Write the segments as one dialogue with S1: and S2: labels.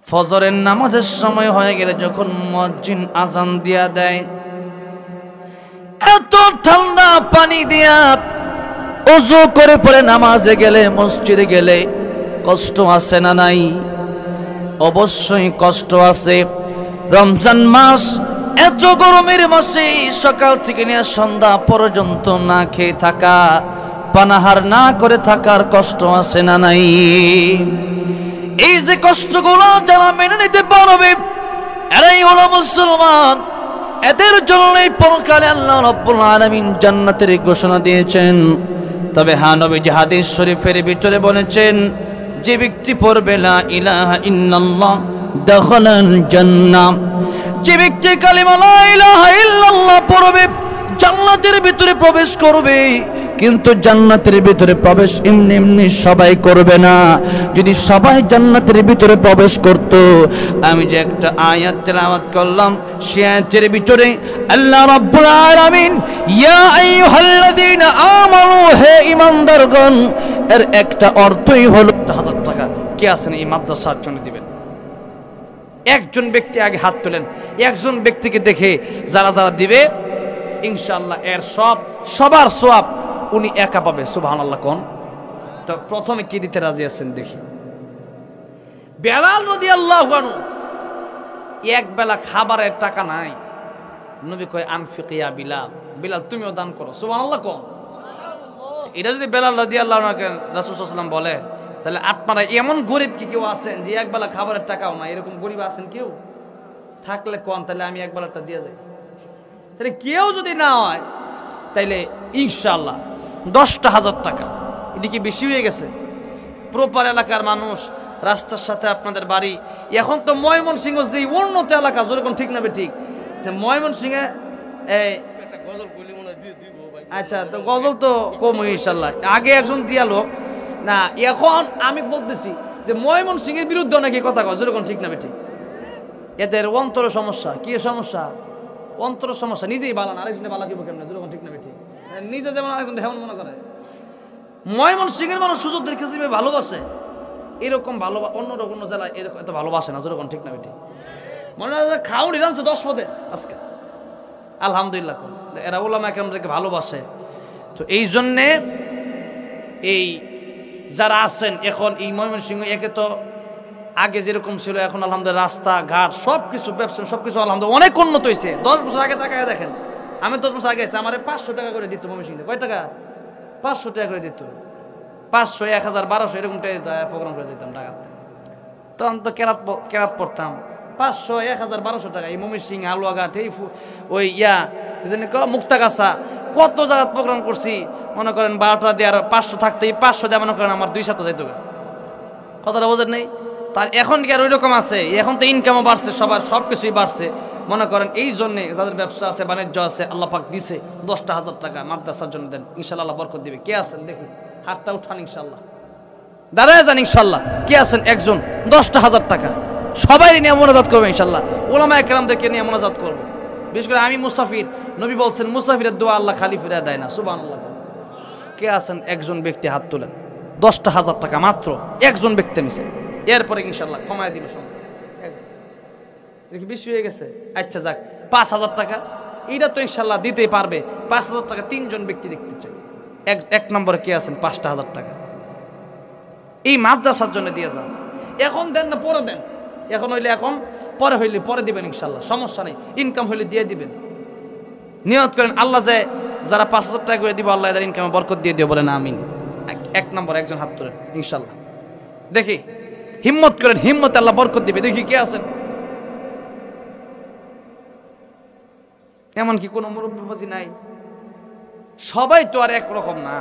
S1: ফজরের নামাজের সময় হয়ে গেলে যখন মুয়াজ্জিন আজান দিয়া দেয়, এত ঠান্ডা পানি দিয়া ওযু করে পরে নামাজে গেলে, মসজিদে গেলে কষ্ট আছে না নাই? অবশ্যই কষ্ট আছে। রমজান মাস, এত গরমের মাসে সকাল থেকে নিয়ে সন্ধ্যা পর্যন্ত না খেয়ে থাকা, পানাহার না করে থাকার কষ্ট আছে না নাই? এই যে কষ্টগুলো যারা মেনে নিতে পারবে, এরাই হলো মুসলমান। এদের জন্যই পরকালে আল্লাহ রাব্বুল আলামিন জান্নাতের ঘোষণা দিয়েছেন। তবে হ্যাঁ, নবীজি হাদিস শরীফের ভিতরে বলেছেন, যে ব্যক্তি পড়বে লা ইলাহা ইল্লাল্লাহ দাখালাল জান্নাহ, যে ব্যক্তি কালিমা লা ইলাহা ইল্লাল্লাহ পড়বে জান্নাতের ভিতরে প্রবেশ করবে। কিন্তু জান্নাতের ভিতরে প্রবেশ এমনি এমনি সবাই করবে না। যদি সবাই জান্নাতের ভিতরে প্রবেশ করত, আমি যে একটা আয়াত তেলাওয়াত করলাম, সেই আয়াতের ভিতরে আল্লাহ রাব্বুল আলামিন ইয়া আইয়ুহাল্লাযীনা আমানু, হে ঈমানদারগণ, এর একটা অর্থই হলো 1000 টাকা কে আছেন এই মাদ্রাসার জন্য দিবেন? একজন ব্যক্তি আগে হাত তোলেন। একজন ব্যক্তিকে দেখে যারা যারা দিবে ইনশাআল্লাহ এর সবার সওয়াব উনি একা পাবে। সুবহানাল্লাহ কোন? তো প্রথমে কি দিতে রাজি আছেন দেখি? বেলাল রাদিয়াল্লাহু আনহু, এক বেলা খাবারের টাকা নাই। নবী কয় আনফিক ইয়া বিলাল, বিলাল তুমিও দান করো। সুবহানাল্লাহ কোন? এটা যদি বেলাল রাদিয়াল্লাহু আনহু রাসূল সাল্লাল্লাহু আলাইহি ওয়াসাল্লাম বলে, তাহলে আপনারা এমন গরিব কি কেউ আছেন যে এক বেলা খাবারের টাকাও না? এরকম গরিব আছেন কেউ? থাকলে কোন, তাহলে আমি এক বেলাটা দিয়ে যাই। তাহলে কেউ যদি না হয়, তাইলে ইনশাআল্লাহ 10,000 টাকা। এটা কি বেশি হয়ে গেছে? প্রপার এলাকার মানুষ, রাস্তার সাথে আপনাদের বাড়ি। এখন তো ময়মনসিংহ যে উন্নত এলাকা, যেরকম ঠিক না ঠিক, ময়মনসিংহে এই একটা গজল বলি মনে দিয়ে দিব ভাই। আচ্ছা, তো গজল তো কম ইনশাআল্লাহ, আগে একজন দিয়া লোক না। এখন আমি বলতেছি যে ময়মনসিংহের বিরুদ্ধে নাকি কথা কয়, যেরকম ঠিক না ঠিক। এদের অন্তর সমস্যা। কি সমস্যা? অন্তর সমস্যা। নিজেই বালান, আরেকজনে বালা কিবো কেমনে, যেরকম ঠিক না ঠিক। নিজে যেমন আরেকজন হেমন মনে করে। ময়মনসিংহের মানুষ সুযোগদের কাছে ভালোবাসে, এরকম ভালোবাসা অন্য কোনো জেলায় এরকম এত ভালোবাসে না, যেরকম ঠিক না ঠিক। মনে হয় খাউন ইরানছে 10 পদে আজকে, আলহামদুলিল্লাহ। এরা ওলামা কেরামদেরকে ভালোবাসে। তো এই জন্যে এই যারা আছেন এখন এই ময়মনসিংহ, একে তো আগে যেরকম ছিল এখন আলহামদুলিল্লাহ রাস্তাঘাট সবকিছু, ব্যবসা সবকিছু আলহামদুলিল্লাহ অনেক উন্নত হয়েছে। 10 বছর আগে তাকায় দেখেন, আমি 10 বছর আগে আমার 500 টাকা করে দিত ময়মনসিংহে। কয় টাকা? 500 টাকা করে দিত। 500, 1000, 1200 এরকম প্রোগ্রাম করে যেতাম ঢাকাতে। তখন তো কেরাত পড়তাম। 500, 1000, 1200 টাকা এই ময়মনসিংহ, হালুয়াঘাট, এই ওই মুক্তাগাছা, কত জায়গায় প্রোগ্রাম করছি। মনে করেন 12টা দিয়ে আর 500 থাকতে, 500 দিয়ে মনে করেন আমার 2 সপ্তাহ যাইতো। কথাটা বোঝেন নাই? তার এখন কি আর ওই রকম আছে? এখন তো ইনকামও বাড়ছে, সবার সবকিছুই বাড়ছে। মনে করেন এই জন্যে যাদের ব্যবসা আছে, বাণিজ্য আছে, আল্লাহ পাক দিছে 10,000 টাকা মাদ্রাসার জন্য দেন, ইনশাআল্লাহ আল্লাহ বরকত দিবে। কে আছেন দেখি? হাতটা উঠান ইনশাআল্লাহ, দাঁড়ায় যান ইনশাআল্লাহ। কে আছেন? একজন 10,000 টাকা সবাই নিয়ে মোনাজাত করবে ইনশাআল্লাহ। উলামায়ে কেরামদেরকে নিয়ে মোনাজাত করব। বিশেষ করে আমি মুসাফির, নবী বলছেন মুসাফিরের দোয়া আল্লাহ খালি ফিরে দেয় না। সুবহানাল্লাহ। কে আছেন? একজন ব্যক্তি হাত তোলেন। 10,000 টাকা মাত্র একজন ব্যক্তি মিশে। এরপরে ইনশাআল্লাহ কমায় দিব সঙ্গে। দেখি বেশি হয়ে গেছে। আচ্ছা যাক, 5,000 টাকা এইটা তো ইনশাআল্লাহ দিতেই পারবে। 5,000 টাকা 3 জন ব্যক্তি দেখতে চাই। এক নম্বরে কে আছেন? 5,000 টাকা এই মাদ্রাসার জন্য দিয়ে যান। এখন দেন না পরে দেন? এখন হইলে এখন, পরে হইলে পরে দিবেন ইনশাআল্লাহ, সমস্যা নেই। ইনকাম হইলে দিয়ে দিবেন। নিয়ত করেন আল্লাহ যে যারা 5,000 টাকা করে দিব আল্লাহ এদের ইনকামে বরকত দিয়ে দিও, বলেন আমিন। 1 নম্বর একজন হাত তোলেন ইনশাআল্লাহ। দেখি হিম্মত করেন, হিম্মত আল্লাহ বরকত দিবে। দেখি কে আছেন? এমন কি কোনো মুরব্বী নাই? সবাই তো আর একরকম না।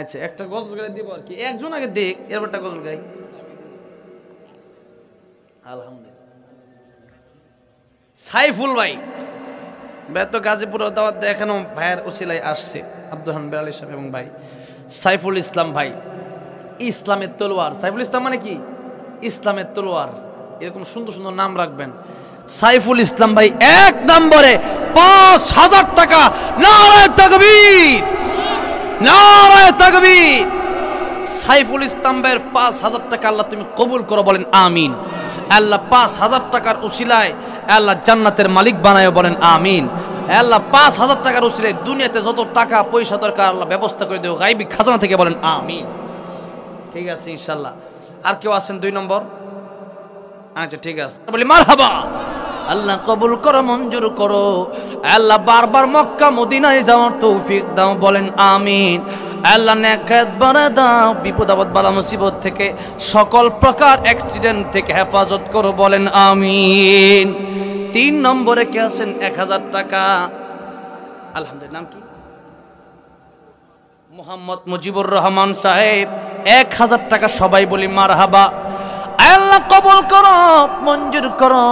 S1: আচ্ছা, একটা গজল গাই দিব আর কি। একজন আগে দেখ, এরপরটা গজল গাই। আলহামদুলিল্লাহ। সাইফুল ভাই বেত গাজীপুর দাওয়াত দেখানো ভাইয়ের উসিলায় আসছে, আব্দুর রহমান বেলালী সাহেব এবং ভাই সাইফুল ইসলাম ভাই। ইসলামের তলোয়ার। সাইফুল ইসলাম মানে কি? ইসলামের তলোয়ার। এরকম সুন্দর সুন্দর নাম রাখবেন। সাইফুল ইসলাম ভাই 1 নম্বরে 5,000 টাকা। নারায়ে তাকবীর, নারায়ে তাকবীর। সাইফুল ইসলাম ভাইয়ের 5,000 টাকা আল্লাহ তুমি কবুল করো, বলেন আমিন। আল্লাহ 5,000 টাকার উসিলায় আল্লাহ জান্নাতের মালিক বানায়, বলেন আমিন। আল্লাহ 5,000 টাকার উসিলায় দুনিয়াতে যত টাকা পয়সা দরকার আল্লাহ ব্যবস্থা করে দেও গায়বী খাজানা থেকে, বলেন আমিন। ঠিক আছে ইনশাআল্লাহ। আর কেউ আছেন 2 নম্বর? আচ্ছা ঠিক আছে, বলি মারহাবা। আল্লাহ কবুল করো, মঞ্জুর করো। আল্লাহ বারবার মক্কা মদিনায় যাওয়ার তৌফিক দাও, বলেন আমিন। আল্লাহ নেকাত বাড়ায় দাও, বিপদ আপদ বালা মুসিবত থেকে, সকল প্রকার অ্যাক্সিডেন্ট থেকে হেফাজত করো, বলেন আমিন। 3 নম্বরে কে আছেন? 1,000 টাকা। আলহামদুলিল্লাহ। নাম কি? মোহাম্মদ মুজিবুর রহমান সাহেব। 1,000 টাকা। সবাই বলি মারহাবা। আল্লাহ কবুল করো, মঞ্জুর করো।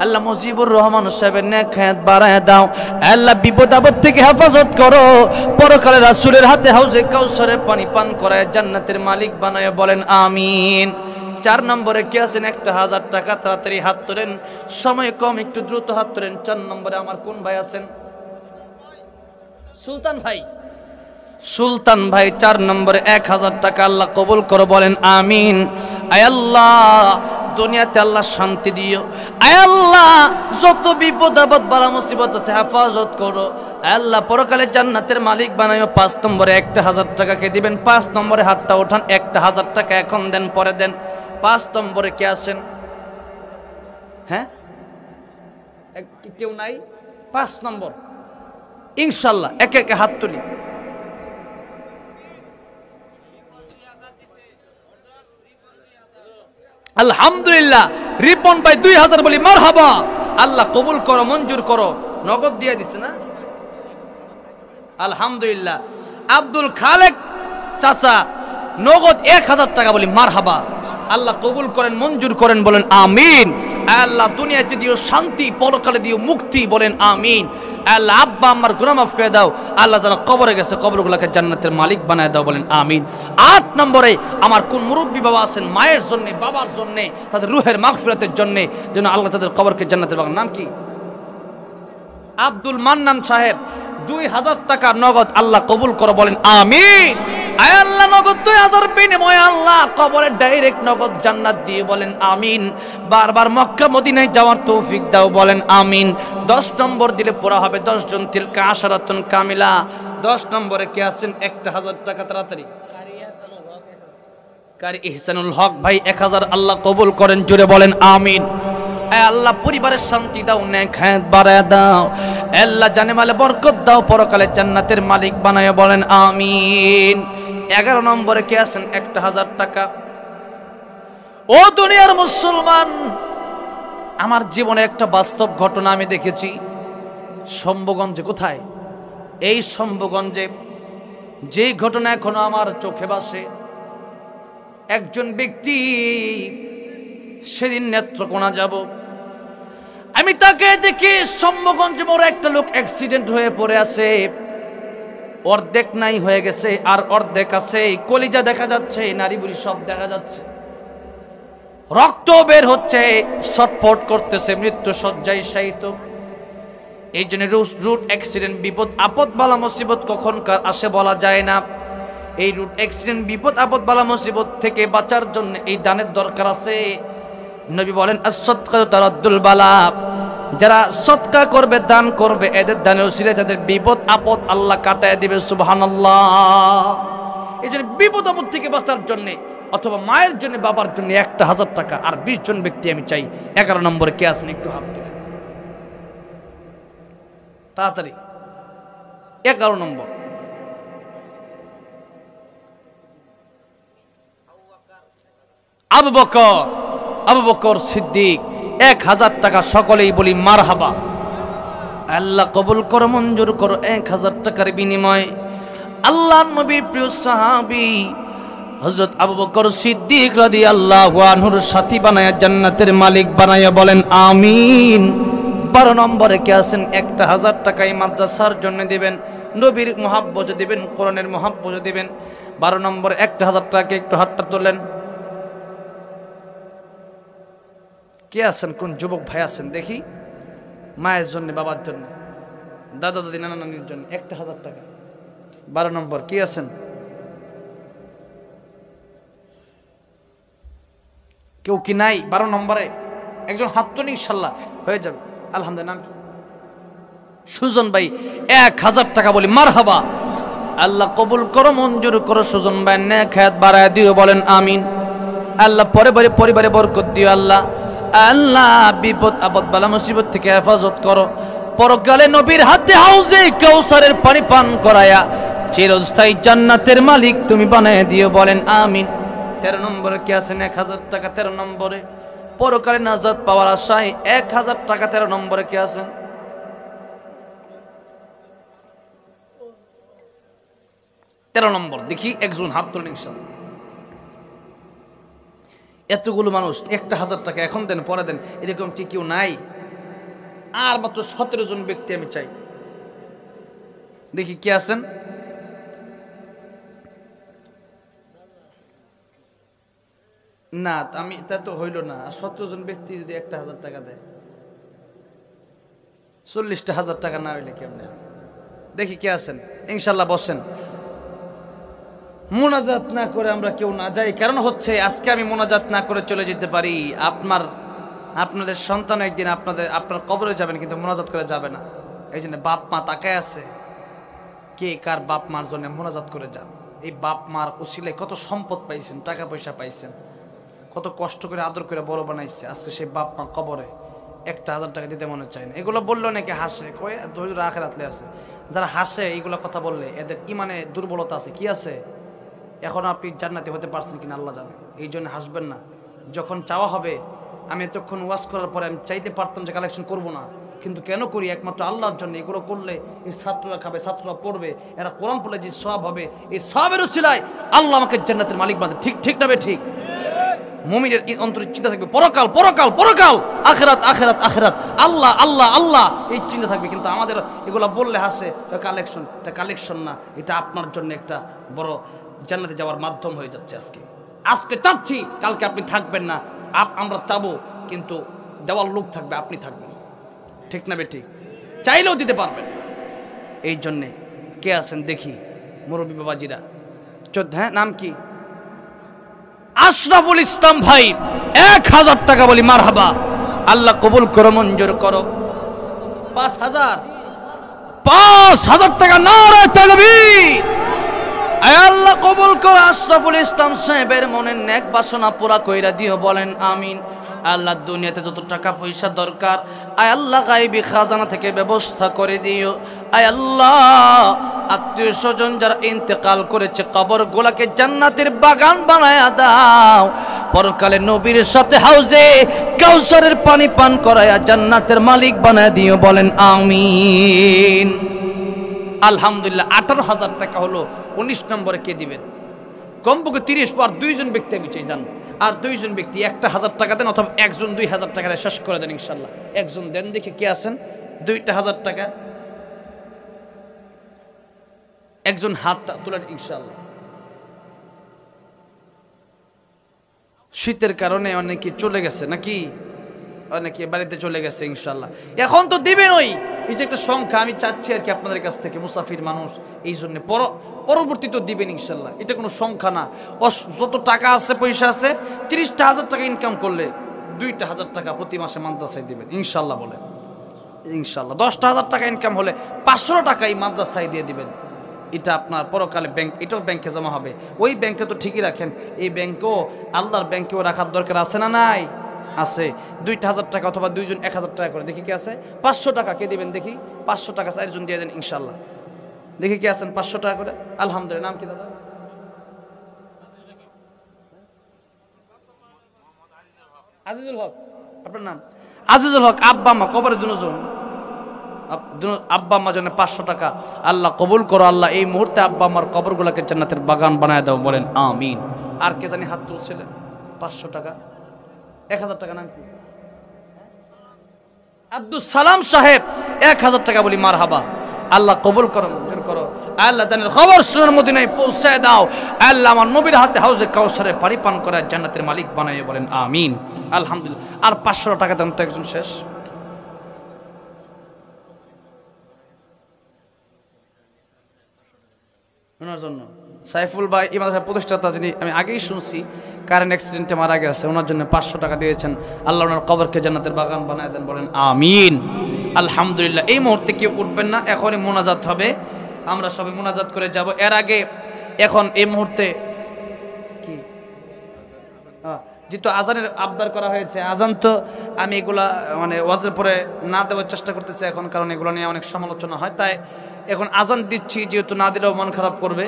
S1: আল্লাহ মুজিবুর রহমান সাহেবের নেকাত বাড়ায় দাও। আল্লাহ বিপদ আপদ থেকে হেফাজত করো। পরকালে রাসূলের হাতে হাউজে কাউসারের পানি পান করায় জান্নাতের মালিক বানায়, বলেন আমিন। 4 নম্বরে কে আছেন? 1,000 টাকা। তাড়াতাড়ি হাত তোলেন, সময় কম, একটু দ্রুত হাত তোলেন। 4 নম্বরে আমার কোন ভাই আছেন? সুলতান ভাই। সুলতান ভাই 4 নম্বরে 1,000 টাকা। আল্লাহ কবুল করো, বলেন আমিন। আয় আল্লাহ দুনিয়াতে আল্লাহ শান্তি দিও। আয় আল্লাহ যত বিপদ আপদ বালা মুসিবত আছে হেফাজত করো। আল্লাহ পরকালে জান্নাতের মালিক বানায়ো। 5 নম্বরে 1,000 টাকা কে দিবেন? 5 নম্বরে হাতটা ওঠান। 1,000 টাকা এখন দেন, পরে দেন। 5 নম্বরে কে আছেন? হ্যাঁ, কেউ নাই? 5 নম্বর ইনশাআল্লাহ একে একে হাত তুলি। আলহামদুলিল্লাহ। রিপন ভাই 2,000, বলি মারহাবা। আল্লাহ কবুল করো, মঞ্জুর করো। নগদ দিয়ে দিছে না? আলহামদুলিল্লাহ। আব্দুল খালেক চাচা নগদ 1,000 টাকা, বলি মারহাবা। আল্লাহ কবুল করেন, মঞ্জুর করেন, বলেন আমিন। আল্লাহ দুনিয়াতে দিও শান্তি, পরকালে দিও মুক্তি, বলেন আমিন। আল্লাহ আব্বা আমার গুনাহ মাফ করে দাও। আল্লাহ যারা কবরে গেছে কবরগুলোকে জান্নাতের মালিক বানায় দাও, বলেন আমিন। 8 নম্বরে আমার কোন মুরব্বী বাবা আছেন মায়ের জন্য, বাবার জন্য, তাদের রুহের মাগফিরাতের জন্য, যেন আল্লাহ তাদের কবরকে জান্নাতের বাগান। নাম কি? আব্দুল মান্নান সাহেব। 2,000 টাকা নগদ। আল্লাহ কবুল করো, বলেন আমিন। আয় আল্লাহ নগদ 2,000 বিনিময়ে আল্লাহ কবরে ডাইরেক্ট নগদ জান্নাত দিয়ে, বলেন আমিন। বারবার মক্কা মদিনায় যাওয়ার তৌফিক দাও, বলেন আমিন। 10 নম্বর দিলে পড়া হবে 10 জন, তিলকা আশরাতুন কামিলা। 10 নম্বরে কে আছেন? 1,000 টাকা। তাড়াতাড়ি। কারি ইহসানুল হক ভাই 1,000। আল্লাহ কবুল করেন, জোরে বলেন আমিন। আল্লাহ পরিবারের শান্তি দাও, নেকাত বাড়ায় দাও। আল্লাহ জানে মালে বরকত দাও, পরকালে জান্নাতের মালিক বানায়, বলেন আমিন। 11 নম্বরে কে আছেন? 1,000 টাকা। ও দুনিয়ার মুসলমান, আমার জীবনে একটা বাস্তব ঘটনা আমি দেখেছি। শম্ভুগঞ্জে। কোথায়? এই শম্ভুগঞ্জে। যেই ঘটনা এখনো আমার চোখে ভাসে। একজন ব্যক্তি, সেদিন নেত্রকোনা যাব, আমি তাকে দেখি শম্ভুগঞ্জে বড় একটা লোক অ্যাক্সিডেন্ট হয়ে পড়ে আছে। অর্ধেক নাই হয়ে গেছে, আর অর্ধেক আছে। কলিজা দেখা যাচ্ছে, নারী বুড়ি সব দেখা যাচ্ছে, রক্ত বের হচ্ছে, ছটফট করতেছে, মৃত্যু শয্যায় শায়িত। এই জন্য রুট অ্যাক্সিডেন্ট, বিপদ আপদ বালা মুসিবত কখনকার আসে বলা যায় না। এই রুট অ্যাক্সিডেন্ট, বিপদ আপদ বালা মুসিবত থেকে বাঁচার জন্য এই দানের দরকার আছে। নবী বলেন as-সাদকাতু তারাদ্দুল বালা। যারা সদকা করবে, দান করবে, এদের দানের উসিলায় তাদের বিপদ আপদ আল্লাহ কাটায় দিবে, সুবহানাল্লাহ। এই জন্য বিপদ আপদ থেকে বাঁচার জন্য, অথবা মায়ের জন্য, বাবার জন্য 1,000 টাকা। আর 20 জন ব্যক্তি আমি চাই। 11 নম্বরে কে আছেন? একটু হাত তুলেন তাড়াতাড়ি। 11 নম্বর। আবু বকর সিদ্দিক। 1,000 টাকা। সকলেই বলি মারহাবা। আল্লাহ কবুল করো, মঞ্জুর করো। 1,000 টাকার বিনিময়ে আল্লাহর নবীর প্রিয় সাহাবী হযরত আবু বকর সিদ্দিক রাদিয়াল্লাহু আনহুর সাথী বানায়া জান্নাতের মালিক বানায়া, বলেন আমিন। 12 নম্বরে কে আছেন? 1,000 টাকা এই মাদ্রাসার জন্য দিবেন, নবীর মহব্বত দিবেন, কোরআনের মহব্বত দিবেন। 12 নম্বরে 1,000 টাকা। একটু হাতটা তোলেন। কে আছেন? কোন যুবক ভাই আছেন দেখি? মায়ের জন্য, বাবার জন্য, দাদা দাদি, নানা নানির জন্য 1,000 টাকা। 12 নম্বর কি আছেন? কেউ কি নাই 12 নম্বরে? একজন হাত তো ইনশাল্লাহ হয়ে যাবে। আলহামদুলিল্লাহ। নাম কি? সুজন ভাই 1000 টাকা বলি মারহাবা। আল্লাহ কবুল করো, মঞ্জুর করো। সুজন ভাই নেক হায়াত বাড়ায় দিও, বলেন আমিন। আল্লাহ পরিবারে বরকত দিও আল্লাহ। আল্লাহ বিপদ আপদ বালা মুসিবত থেকে হেফাজত করো। পরকালে নবীর হাতে হাউজে কাউসারের পানি পান করায়া চিরস্থায়ী জান্নাতের মালিক তুমি বানায় দিও, বলেন আমিন। 13 নম্বরে কে আছেন? 1000 টাকা। 13 নম্বরে পরকালে নাজাত পাওয়ার আশায় 1000 টাকা। 13 নম্বরে কে আছেন? 13 নম্বর দেখি একজন হাত তুলেন ইনশাআল্লাহ। এতগুলো মানুষ 1000 টাকা এখন দেন, পরে দেন, এরকম কি কেউ নাই? আর মাত্র 17 জন ব্যক্তি আমি চাই। দেখি কে আছেন? না আমি তা তো হইল না। 17 জন ব্যক্তি যদি 1000 টাকা দেয়, 40,000 টাকা না হইলে কেমনে? দেখি কে আছেন ইনশাল্লাহ। বসেন। মোনাজাত না করে আমরা কেউ না যাই। কারণ হচ্ছে আজকে আমি মোনাজাত না করে চলে যেতে পারি, আপনাদের সন্তান একদিন আপনার কবরে যাবেন, কিন্তু মোনাজাত করে যাবে না। এই জন্য বাপ মা তাকায় আছে, কে কার বাপ মার জন্য মোনাজাত করে যান। এই বাপ মার উসিলায় কত সম্পদ পাইছেন, টাকা পয়সা পাইছেন, কত কষ্ট করে আদর করে বড় বানাইছে। আজকে সেই বাপ মা কবরে 1000 টাকা দিতে মনে চায় না। এগুলো বললে অনেকে হাসে, কয়ে হুজুর আখিরাতে আছে। যারা হাসে এইগুলো কথা বললে এদের ইমানে দুর্বলতা আছে। কি আছে? এখন আপনি জান্নাতি হতে পারছেন কিনা আল্লাহ জানে। এই জন্য হাসবেন না। যখন চাওয়া হবে, আমি এতক্ষণ ওয়াজ করার পরে আমি চাইতে পারতাম যে কালেকশন করব না, কিন্তু কেন করি? একমাত্র আল্লাহর জন্য। এগুলো করলে এই ছাত্ররা খাবে, ছাত্ররা পড়বে, এরা কোরআন পড়লে যে সওয়াব হবে, এই সওয়াবের উসিলায় আল্লাহ আমাকে জান্নাতের মালিক বানাবে। ঠিক না বে? ঠিক। মুমিনের অন্তরে চিন্তা থাকবে পরকাল পরকাল পরকাল, আখিরাত আখিরাত আখিরাত, আল্লাহ আল্লাহ আল্লাহ, এই চিন্তা থাকবে। কিন্তু আমাদের এগুলো বললে হাসে, কালেকশন। এটা কালেকশন না, এটা আপনার জন্য একটা বড় জান্নাতে যাওয়ার মাধ্যম হয়ে যাচ্ছে। আজকে চাচ্ছি, কালকে আপনি থাকবেন না। আমরা চাবো, কিন্তু দেওয়ার লোক থাকবে, আপনি থাকবেন। ঠিক না বে? ঠিক। চাইলেও দিতে পারবেন। এই জন্যে কে আছেন দেখি? মুরব্বী বাবাজিরা। হ্যাঁ, নাম কি? আশরাফুল ইসলাম ভাই 1000 টাকা বলি মারহাবা। আল্লাহ কবুল করো, মঞ্জুর করো। 5000 টাকা। নারে তাকবীর। আল্লাহ কবুল করো। আশরাফুল ইসলাম সাহেবের মনের নেক বাসনা পুরা কইরা দিও, বলেন আমিন। আল্লাহ দুনিয়াতে যত টাকা পয়সা দরকার, আয় আল্লাহ গায়বী খাজানা থেকে ব্যবস্থা করে দিও। আয় আল্লাহ আত্মীয় স্বজন যারা ইন্তেকাল করেছে, কবর গোলাকে জান্নাতের বাগান বানায়া দাও। পরকালে নবীর সাথে হাউজে কাউসারের পানি পান করায়া জান্নাতের মালিক বানায় দিও, বলেন আমিন। আলহামদুলিল্লাহ। 18,000 টাকা হলো। 19 নম্বরে কে দিবেন? কমপক্ষে 30 পর 2 জন ব্যক্তি আমি চাই জান। আর 2 জন ব্যক্তি 1000 টাকা দেন, অথবা একজন 2000 টাকা দিয়ে শেষ করে দেন ইনশাল্লাহ। একজন দেন দেখি কে আছেন? 2,000 টাকা। একজন হাতটা তোলেন ইনশাল্লাহ। শীতের কারণে অনেকে চলে গেছে নাকি? অনেকে বাড়িতে চলে গেছে ইনশাল্লাহ। এখন তো দিবেন ওই, এই যে একটা সংখ্যা আমি চাচ্ছি আর কি আপনাদের কাছ থেকে, মুসাফির মানুষ, এই জন্য পরবর্তী তো দিবেন ইনশাল্লাহ। এটা কোনো সংখ্যা না। যত টাকা আছে, পয়সা আছে, 30,000 টাকা ইনকাম করলে 2,000 টাকা প্রতি মাসে মাদ্রাসায় দিবেন ইনশাল্লাহ। বলে ইনশাল্লাহ। 10,000 টাকা ইনকাম হলে 500 টাকা এই মাদ্রাসায় দিয়ে দিবেন। এটা আপনার পরকালে ব্যাংক, এটাও ব্যাংকে জমা হবে। ওই ব্যাংকে তো ঠিকই রাখেন, এই ব্যাংকেও আল্লাহর ব্যাংকেও রাখার দরকার আছে না নাই? আছে। 2,000 টাকা অথবা 2 জন 1000 টাকা করে। দেখি কে আছে? 500 টাকা কে দিবেন দেখি? 500 টাকা 4 জন দিয়ে দেন ইনশাল্লাহ। দেখি কে আছেন 500 টাকা করে? আলহামদুলিল্লাহ। নাম কি দাদা? আজিজুল হক। আপনার নাম? আজিজুল হক। আব্বা আম্মা কবরে দুজন, আব্বা আম্মার জন্য 500 টাকা। আল্লাহ কবুল করো। আল্লাহ এই মুহূর্তে আব্বা আম্মার কবরগুলোকে জান্নাতের বাগান বানায় দাও, বলেন আমিন। আর কে জানি হাত তুলছিলেন? 500 টাকা। 1000 টাকা। নাম কি? আব্দুল সালাম সাহেব 1000 টাকা বলি মারহাবা। আল্লাহ কবুল করো, মঞ্জুর করো। আল্লাহ জানের খবর শুনে মদিনায় পৌঁছায় দাও। আল্লাহ আমার নবীর হাতে হাউজে কাউসারে পানি পান করে জান্নাতের মালিক বানায়, বলেন আমিন। আলহামদুলিল্লাহ। আর 500 টাকা দেন তো একজন শেষ। ওনার জন্য সাইফুল ভাই এই মাদ্রাসার প্রতিষ্ঠাতা, যিনি আমি আগেই শুনছি কারেন্ট অ্যাক্সিডেন্টে মারা গেছে, ওনার জন্য 500 টাকা দিয়েছেন। আল্লাহ ওনার কবরকে জান্নাতের বাগান বানায় দেন, বলেন আমিন। আলহামদুলিল্লাহ। এই মুহূর্তে কেউ উঠবেন না, এখনই মোনাজাত হবে, আমরা সবাই মোনাজাত করে যাব। এর আগে এখন এই মুহূর্তে কি যেহেতু আজানের আবদার করা হয়েছে, আজান তো আমি এগুলা মানে ওয়াজের পরে না দেওয়ার চেষ্টা করতেছি এখন, কারণ এগুলো নিয়ে অনেক সমালোচনা হয়, তাই এখন আজান দিচ্ছি, যেহেতু না দিলেও মন খারাপ করবে।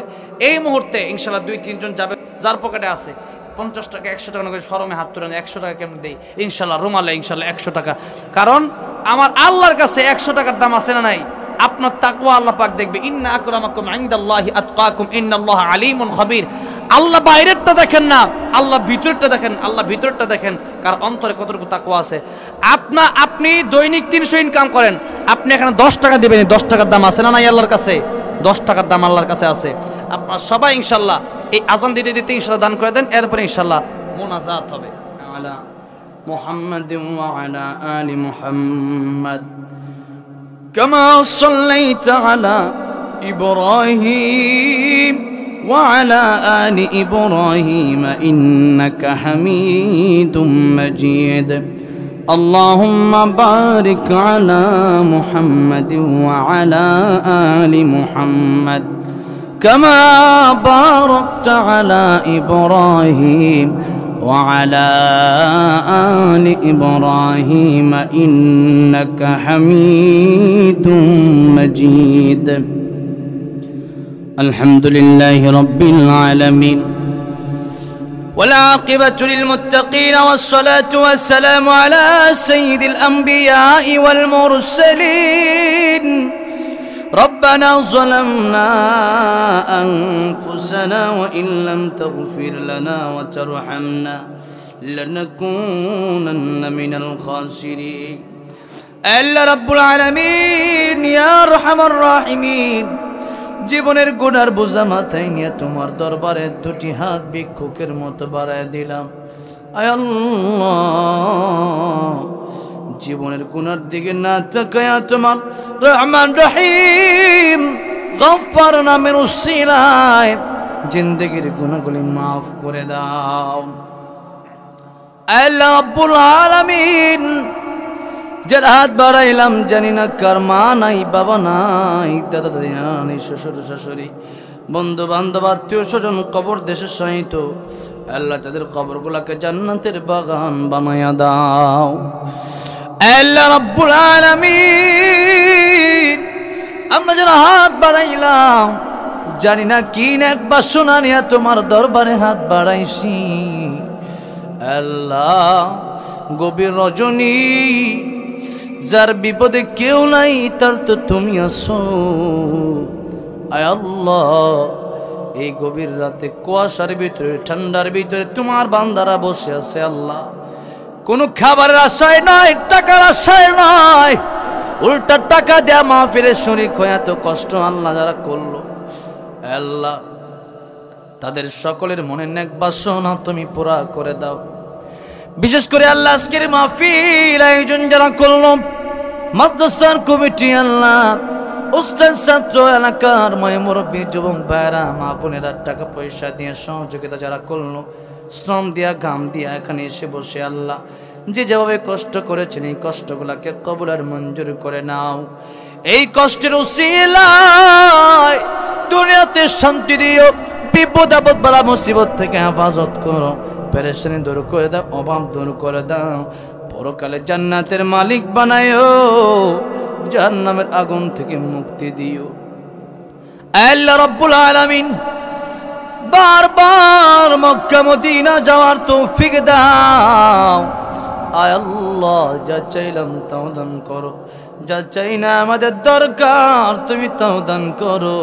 S1: এই মুহূর্তে ইনশাল্লাহ 2-3 জন যাবে, যার পকেটে আছে 50 টাকা 100 টাকা করে শরমে হাত তুলেন, 100 টাকা কেমন দেই ইনশাল্লাহ, রুমালে ইনশাল্লাহ 100 টাকা। কারণ আমার আল্লাহর কাছে 100 টাকার দাম আছে না নাই? আপনার তাকওয়া আল্লাহ পাক দেখবে। ইন্না আকরামাকুম ইনদাল্লাহি আতকাকুম ইন্নাল্লাহা আলিমুন খাবীর। আল্লাহ বাইরেরটা দেখেন না, আল্লাহ ভিতরেরটা দেখেন। আল্লাহ ভিতরেরটা দেখেন, কার অন্তরে কতটুকু তাকওয়া আছে। আপনি দৈনিক 300 ইনকাম করেন, আপনি এখানে 10 টাকা দিবেন, 10 টাকার দাম আছে না নাই আল্লাহর কাছে? 10 টাকার দাম আল্লাহর কাছে আছে। আপনারা সবাই ইনশাল্লাহ এই আজান দিতে দিতে ইনশাল্লাহ দান করে দেন, এরপরে ইনশাল্লাহ মোনাজাত হবে। আলা মুহাম্মাদিন ওয়া আলা আলি মুহাম্মাদ কামা সাল্লাইতা আলা ইব্রাহিম وعلى آل إبراهيم إنك حميد مجيد اللهم بارك على محمد وعلى آل محمد كما باركت على إبراهيم وعلى آل إبراهيم إنك حميد مجيد الحمد لله رب العالمين والعاقبة للمتقين والصلاة والسلام على سيد الأنبياء والمرسلين ربنا ظلمنا أنفسنا وإن لم تغفر لنا وترحمنا لنكونن من الخاسرين ألا رب العالمين يا أرحم الراحمين জীবনের গুনার বোঝা মাথায় নিয়ে তোমার দরবারে দুটি হাত ভিক্ষুকের মতো বাড়ায় দিলাম। আয় আল্লাহ, জীবনের গুনার দিকে না তাকায়া তোমার রহমান রহিম গফফার নামের উসিলায় জিন্দেগির গুনাহগুলি মাফ করে দাও। আল্লাহ রাব্বুল আলামিন, যার হাত বাড়াইলাম জানি না কার মা নাই, বাবা নাই, দাদা দাদি নাই, শ্বশুর শাশুড়ি, বন্ধু বান্ধব, আত্মীয় স্বজন কবর দেশে সহিত, আল্লাহ তাদের কবরগুলোকে জান্নাতের বাগান বানায়া দাও। আল্লাহ রাব্বুল আলামিন, আমরা যারা হাত বাড়াইলাম জানি না কি নেক বাসনা নিয়ে তোমার দরবারে হাত বাড়াইছি। আল্লাহ, গভীর রজনী, যার বিপদে কেউ নাই তার তো তুমি আছো। আয় আল্লাহ, এই গভীর রাতে কুয়াশার ভিতরে ঠান্ডার ভিতরে তোমার বান্দারা বসে আছে। আল্লাহ, কোনো খাবারের আশায় নয়, টাকার আশায় নয়, উল্টা টাকা দেয়া মাহফিলের শরীক হয়ে এত কষ্ট আল্লাহ যারা করলো, আল্লাহ তাদের সকলের মনের নেক বাসনা তুমি পুরা করে দাও। বিশেষ করে আল্লাহ আজকের মাহফিল আয়োজন যারা করলো, মাদ্রাসার কমিটি, আল্লাহ উস্তাদ, ছাত্র, এলাকার মায় মুরব্বী, যুবক ভাইরা, মা বোনেরা, টাকা পয়সা দিয়ে সহযোগিতা যারা করলো, শ্রম দিয়া, ঘাম দিয়া এখানে এসে বসে, আল্লাহ যে যেভাবে কষ্ট করেছেন এই কষ্টগুলাকে কবুল আর মঞ্জুর করে নাও। এই কষ্টের উসিলায় দুনিয়াতে শান্তি দিও, বিপদ আপদ বালা মুসিবত থেকে হেফাজত করো, পেরেশানি দূর করে দাও, অভাব দূর করে দাও, পরকালে জান্নাতের মালিক বানায়ো, জাহান্নামের আগুন থেকে মুক্তি দিও। আল্লাহ রাব্বুল আলামিন, বারবার মক্কা মদিনা যাওয়ার তৌফিক দাও। আয় আল্লাহ, যা চাইলাম তাও দান করো, যা চাই না আমাদের দরকার তুমি তাও দান করো।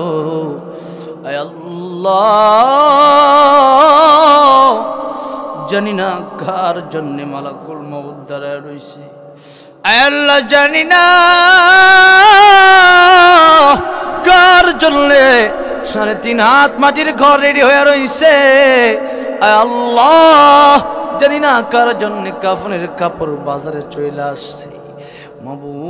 S1: আয় আল্লাহ, জানি না কার জন্য মালাকুল মউত দাঁড়ায় রইছে। আয় আল্লাহ, জানি না কার জন্য 3.5 হাত মাটির ঘর রেডি হয়ে রইছে। আয় আল্লাহ, জানি না কার জন্য কাফনের কাপড় বাজারে চলে আসছে। মাবুদ,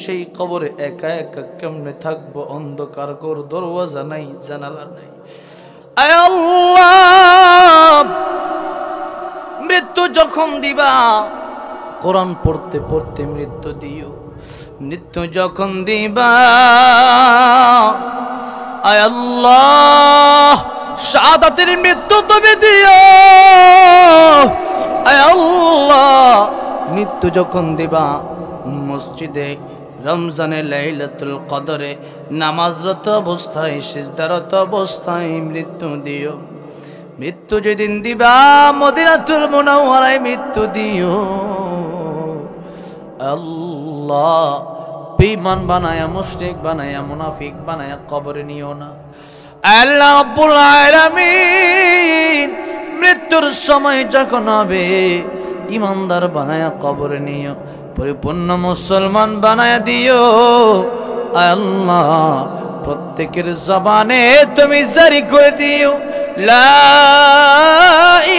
S1: সেই কবরে একা একা কেমনে থাকবো? অন্ধকার ঘর, দরওয়াজা নাই, জানালা নাই। আয় আল্লাহ, মৃত্যু যখন দিবা, কোরআন পড়তে পড়তে মৃত্যু দিও। মৃত্যু যখন দিবা, আয় আল্লাহ, শাহাদাতের মৃত্যু তুমি দিও। আয় আল্লাহ, মৃত্যু যখন দিবা, মসজিদে রমজানে লাইলাতুল কদরে নামাজরত অবস্থায়, সিজদারত অবস্থায় মৃত্যু দিও। মৃত্যু যেদিন দিবা, মদিনাতুল মুনাওয়ারায় মৃত্যু দিও। আল্লাহ, বেঈমান বানায়া, মুশরিক বানায়া, মুনাফিক বানায়া কবরে নিও না। আল্লাহ রাব্বুল আলামিন, মৃত্যুর সময় যখন হবে, ইমানদার বানায়া কবরে নিও, পরিপূর্ণ মুসলমান বানায়া দিও। আল্লাহ, প্রত্যেকের জবানে তুমি জারি করে দিও, লা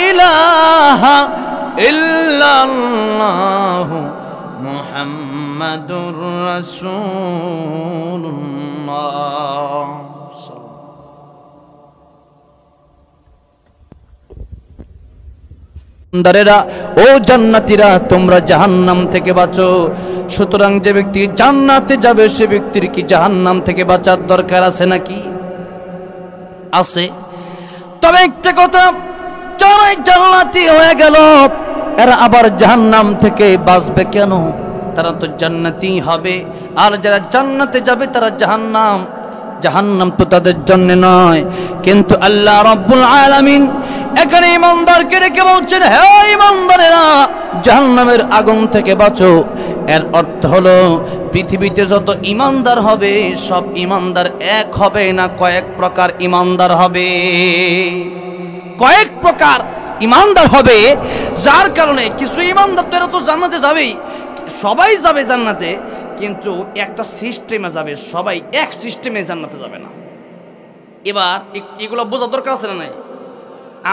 S1: ইলাহা ইল্লাল্লাহ মুহাম্মাদুর রাসূলুল্লাহ। ও জান্নাতীরা, তোমরা জাহান্নাম থেকে বাঁচো। সুতরাং যে ব্যক্তি জান্নাতে যাবে, সে ব্যক্তির কি জাহান্নাম থেকে বাঁচার দরকার আছে নাকি? আছে। তবে একটা কথা, যারা জান্নাতি হয়ে গেল, এরা আবার জাহান্নাম থেকে বাঁচবে কেন? তারা তো জান্নাতি হবে। আর যারা জান্নাতে যাবে তারা জাহান্নাম, জাহান্নাম তো তাদের জন্য নয়। কিন্তু আল্লাহ রাব্বুল আলামিন এখানে ইমানদারকে রেখে বলছেন, হে ইমানদারেরা, জাহান্নামের আগুন থেকে বাঁচো। এর অর্থ হলো, পৃথিবীতে যত ইমানদার হবে, সব ইমানদার এক হবে না, কয়েক প্রকার ইমানদার হবে। কয়েক প্রকার ইমানদার হবে, যার কারণে কিছু ইমানদার তো জান্নাতে যাবেই, সবাই যাবে জান্নাতে, কিন্তু একটা সিস্টেমে যাবে, সবাই এক সিস্টেমে জান্নাতে যাবে না। এবার এগুলো বোঝা দরকার আছে না নাই?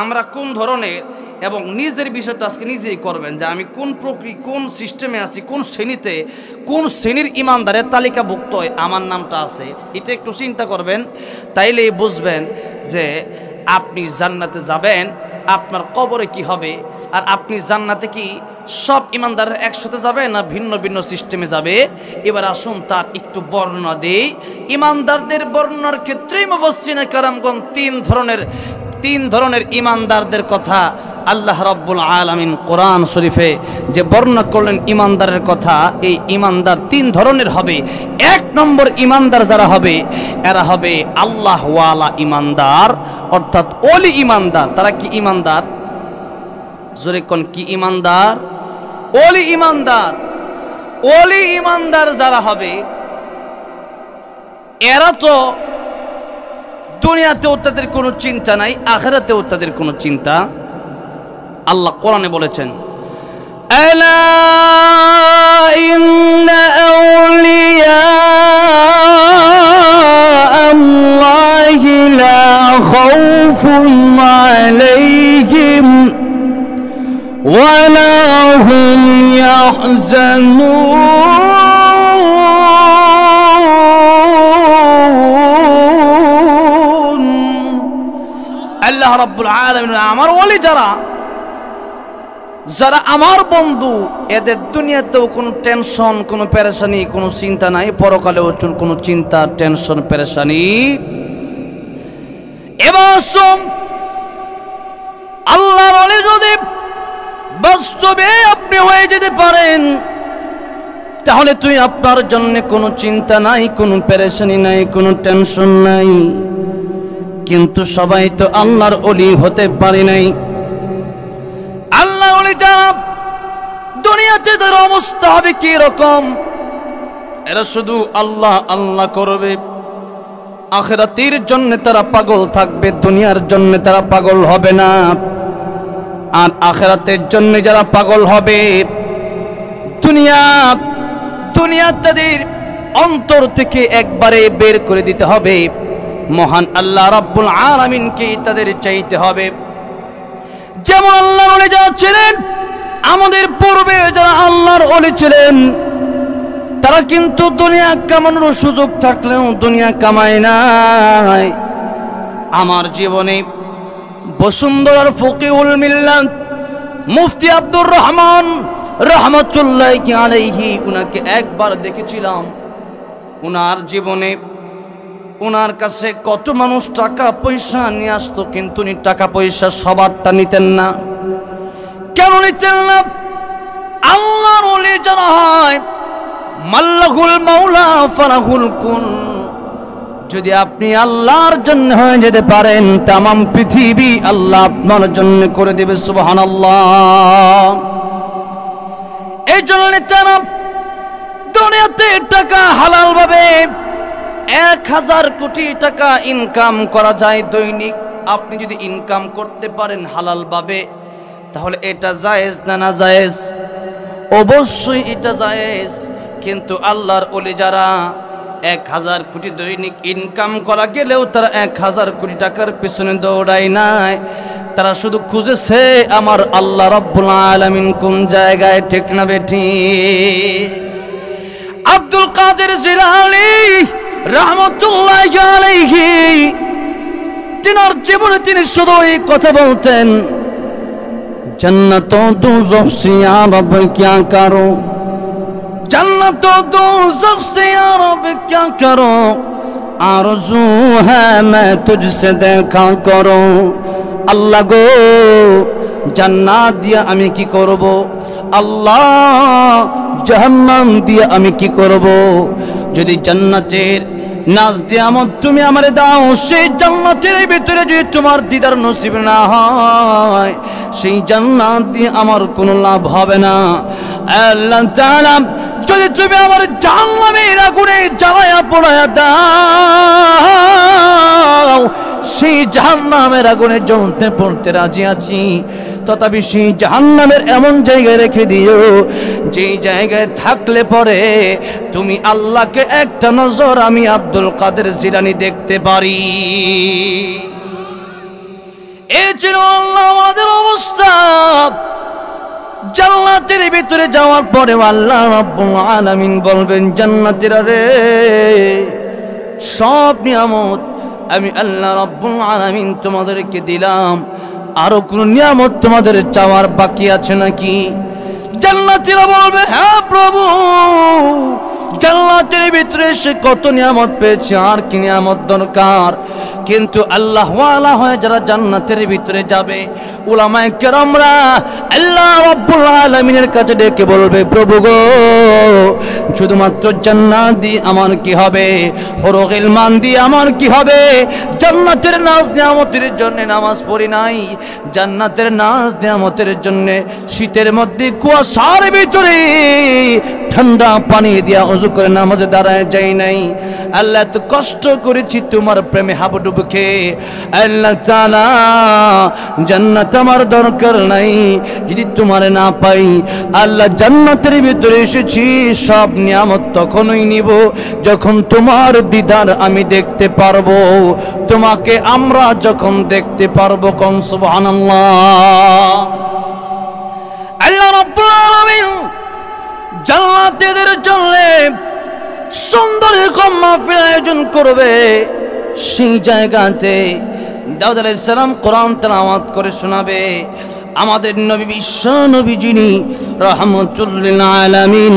S1: আমরা কোন ধরনের, এবং নিজের বিষয়টা আজকে নিজেই করবেন যে আমি কোন প্রক্রিয়া, কোন সিস্টেমে আছি, কোন শ্রেণীতে, কোন শ্রেণীর ইমানদারের তালিকাভুক্ত আমার নামটা আছে, এটা একটু চিন্তা করবেন। তাইলেই বুঝবেন যে আপনি জান্নাতে যাবেন, আপনার কবরে কি হবে, আর আপনি জান্নাতে কি সব ইমানদার একসাথে যাবে না ভিন্ন ভিন্ন সিস্টেমে যাবে। এবার আসুন তার একটু বর্ণনা দেই। ইমানদারদের বর্ণনার ক্ষেত্রেই মুফাসসিরিনে কেরামগণ তিন ধরনের ইমানদারদের কথা আল্লাহ রাব্বুল আলামিন কোরআন শরীফে যে বর্ণনা করলেন ইমানদারের কথা, এই ইমানদার তিন ধরনের হবে। এক নম্বর ইমানদার যারা হবে, এরা হবে আল্লাহওয়ালা ইমানদার, অর্থাৎ ওলি ইমানদার। তারা কি ইমানদার? জোরে কোন কি ইমানদার? ওলি ইমানদার। ওলি ইমানদার যারা হবে, এরা তো দুনিয়াতেও তাদের কোনো চিন্তা নাই, আখিরাতেও তাদের কোনো চিন্তা। আল্লাহ কোরআনে বলেছেন, আলা ইন্না আউলিয়া আল্লাহি লা খাউফুন আলাইহিম ওয়া লা হুম ইয়াহজানুন। আল্লাহ রাব্বুল আলামিন, আমার ওলি যারা আমার বন্ধু, এদের দুনিয়াতেও কোনো টেনশন, কোনো পেরেশানি, কোনো চিন্তা নাই, পরকালেও কোনো চিন্তা, টেনশন, পেরেশানি। এবার আল্লাহর ওলি যদি বাস্তবে আপনি হয়ে যেতে পারেন, তাহলে তুই আপনার জন্য কোনো চিন্তা নাই, কোনো পেরেশানি নাই, কোনো টেনশন নাই। কিন্তু সবাই তো আল্লাহর ওলি হতে পারে নাই। আল্লাহর ওলি যারা, দুনিয়াতে তার অবস্থা হবে কি রকম? এরা শুধু আল্লাহ আল্লাহ করবে, আখিরাতের জন্য তারা পাগল থাকবে, দুনিয়ার জন্য তারা পাগল হবে না। আর আখিরাতের জন্য যারা পাগল হবে, দুনিয়া তাদের অন্তর থেকে একবারে বের করে দিতে হবে। মহান আল্লাহ রাব্বুল আলামিনকে তাদের চাইতে হবে। যেমন আল্লাহর ওলি যারা ছিলেন, আমাদের পূর্বে যারা আল্লাহর ওলি ছিলেন,
S2: তারা কিন্তু দুনিয়া কামানোর সুযোগ থাকলেও দুনিয়া কামায় নাই। আমার জীবনে বসুন্ধরার ফকিহুল মিল্লাত মুফতি আব্দুর রহমান রহমাতুল্লাহি আলাইহি উনাকে একবার দেখেছিলাম। উনার জীবনে উনার কাছে কত মানুষ টাকা পয়সা নিয়ে আসতো, কিন্তু উনি টাকা পয়সা সবারটা নিতেন না। কেন নিতেন না? আল্লাহর ওলি যারা হয় মাল্লাহুল মাওলা ফালাহুল কুন, যদি আপনি আল্লাহর জন্য হয়ে যেতে পারেন তামাম পৃথিবী আল্লাহ আপনার জন্য করে দেবে। সুবহানাল্লাহ। এই জন্য তারা দুনিয়াতে টাকা হালাল ভাবে 1000 কোটি টাকা ইনকাম করা যায় দৈনিক। আপনি যদি ইনকাম করতে পারেন হালাল ভাবে, তাহলে এটা জায়েজ না না জায়েজ? অবশ্যই এটা জায়েজ। কিন্তু আল্লাহর ওলি যারা 1000 কোটি দৈনিক ইনকাম করা গেলেও তারা 1000 কোটি টাকার পিছনে দৌড়ায় নাই, তারা শুধু খুঁজেছে আমার আল্লাহ রাব্বুল আলামিন কোন জায়গায়। ঠিক না বেঠি? আব্দুল কাদের জিলানী রাহমাতুল্লাহি আলাইহি তিনার জীবনে তিনি শুধু এই কথা বলতেন, जन्नत दोज़ख से या रब क्या करो, जन्नत दोज़ख से या रब क्या करो, आरज़ू है मैं तुझसे देखा करो। अल्लाह गो জান্নাত দিয়া আমি কি করব, আল্লাহ জাহান্নাম দিয়া আমি কি করব? যদি জান্নাতের নাজ নিয়ামত তুমি আমারে দাও, সেই জান্নাতের ভিতরে যদি তোমার দিদার নসিব না হয়, সেই জান্নাত দিয়ে আমার কোনো লাভ হবে না। আল্লাহ তাআলা যদি তুমি আমার জাহান্নামের আগুনে জ্বালায়া পোড়ায়া দাও, সেই জাহান্নামের আগুনে জ্বলতে পড়তে রাজি আছি, তথাপি সেই জাহান্নামের এমন জায়গায় রেখে দিও যেই জায়গায় থাকলে পরে তুমি আল্লাহকে একটা নজর আমি আব্দুল কাদের জিলানী দেখতে পারি। এই ছিল আল্লাহ আমাদের অবস্থা। জান্নাতের ভিতরে যাওয়ার পরে আল্লাহ রাব্বুল আলামিন বলবেন, জান্নাতীরা রে, সব নিয়ামত আমি আল্লাহ রাব্বুল আলামিন তোমাদেরকে দিলাম, আরো কোন নিয়ামত তোমাদের চাওয়ার বাকি আছে নাকি? জান্নাতীরা বলবে, হ্যাঁ প্রভু, জান্নাতের ভিতরে সে কত নিয়ামত পেয়েছে, আর কি নিয়ামত দরকার? কিন্তু আল্লাহ ওয়ালা হয়ে যারা জান্নাতের ভিতরে যাবে, উলামায়ে কেরামরা আল্লাহ রাব্বুল আলামিনের কাছে ডেকে বলবে, প্রভু গো, শুধুমাত্র জান্নাত দিয়ে আমার কি হবে? হুরুল ইলমান দিয়ে আমার কি হবে? জান্নাতের নাজ নিয়ামতের জন্য নামাজ পড়ি নাই, জান্নাতের নাজ নিয়ামতের জন্য শীতের মধ্যে কুয়াশার ভিতরে ঠান্ডা পানি দিয়া ওযু করে নামাজে দাঁড়ায় যাই নাই, আল্লাহ তো কষ্ট করেছি তোমার প্রেমে হাবুডুবু খেয়ে। আল্লাহ তাআলা জান্নাত আমার দরকার নাই, যদি তোমারে না পাই, আল্লাহ জান্নাতের ভিতরে এসেছি, সব নিয়ামত তখনই নিব যখন তোমার দিদার আমি দেখতে পারবো, তোমাকে আমরা যখন দেখতে পারবো। কোন সুবহানাল্লাহ। আল্লাহ রাব্বুল আলামিন জান্নাতীদের জন্য সুন্দর এক মাহফিল আয়োজন করবে। সেই জায়গাতে দাউদ আলাইহিস সালাম কোরআন তেলাওয়াত করে শোনাবে। আমাদের নবী, বিশ্ব নবী যিনি রাহমাতুল লিল আলামিন,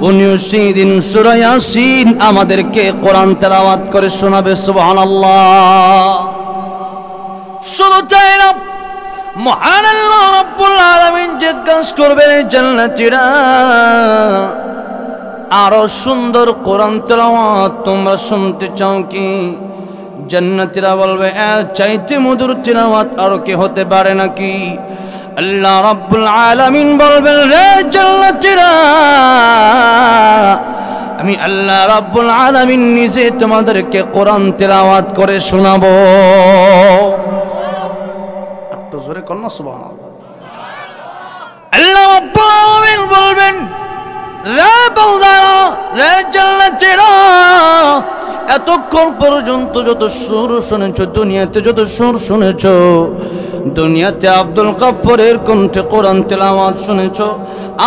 S2: উনিও সেই দিন সূরা ইয়াসিন আমাদেরকে কোরআন তেলাওয়াত করে শোনাবে। সুবহানাল্লাহ। শুধু তাই না, মহান আল্লাহ রাব্বুল আলামিন জিজ্ঞাসা করবে, জান্নাতীরা আরো সুন্দর কোরআন তেলাওয়াত তোমরা শুনতে চাও কি? জান্নাতীরা বলবে, চাইতে মধুর তেলাওয়াত আর কি হতে পারে নাকি? আল্লাহ রাব্বুল আলামিন বলবেন, রে জান্নাতীরা, আমি আল্লাহ রাব্বুল আলামিন নিজে তোমাদেরকে কোরআন তেলাওয়াত করে শোনাবো। একটু জোরে কন্যা সুবহানাল্লাহ। আল্লাহ রাব্বুল আলামিন বলবেন, রে বান্দারা, রে জান্নাতীরা, এতক্ষণ পর্যন্ত যত সুর শুনেছ, দুনিয়াতে যত সুর শুনেছ, দুনিয়াতে আব্দুল গফফারের কণ্ঠে কোরআন তেলাওয়াত শুনেছ,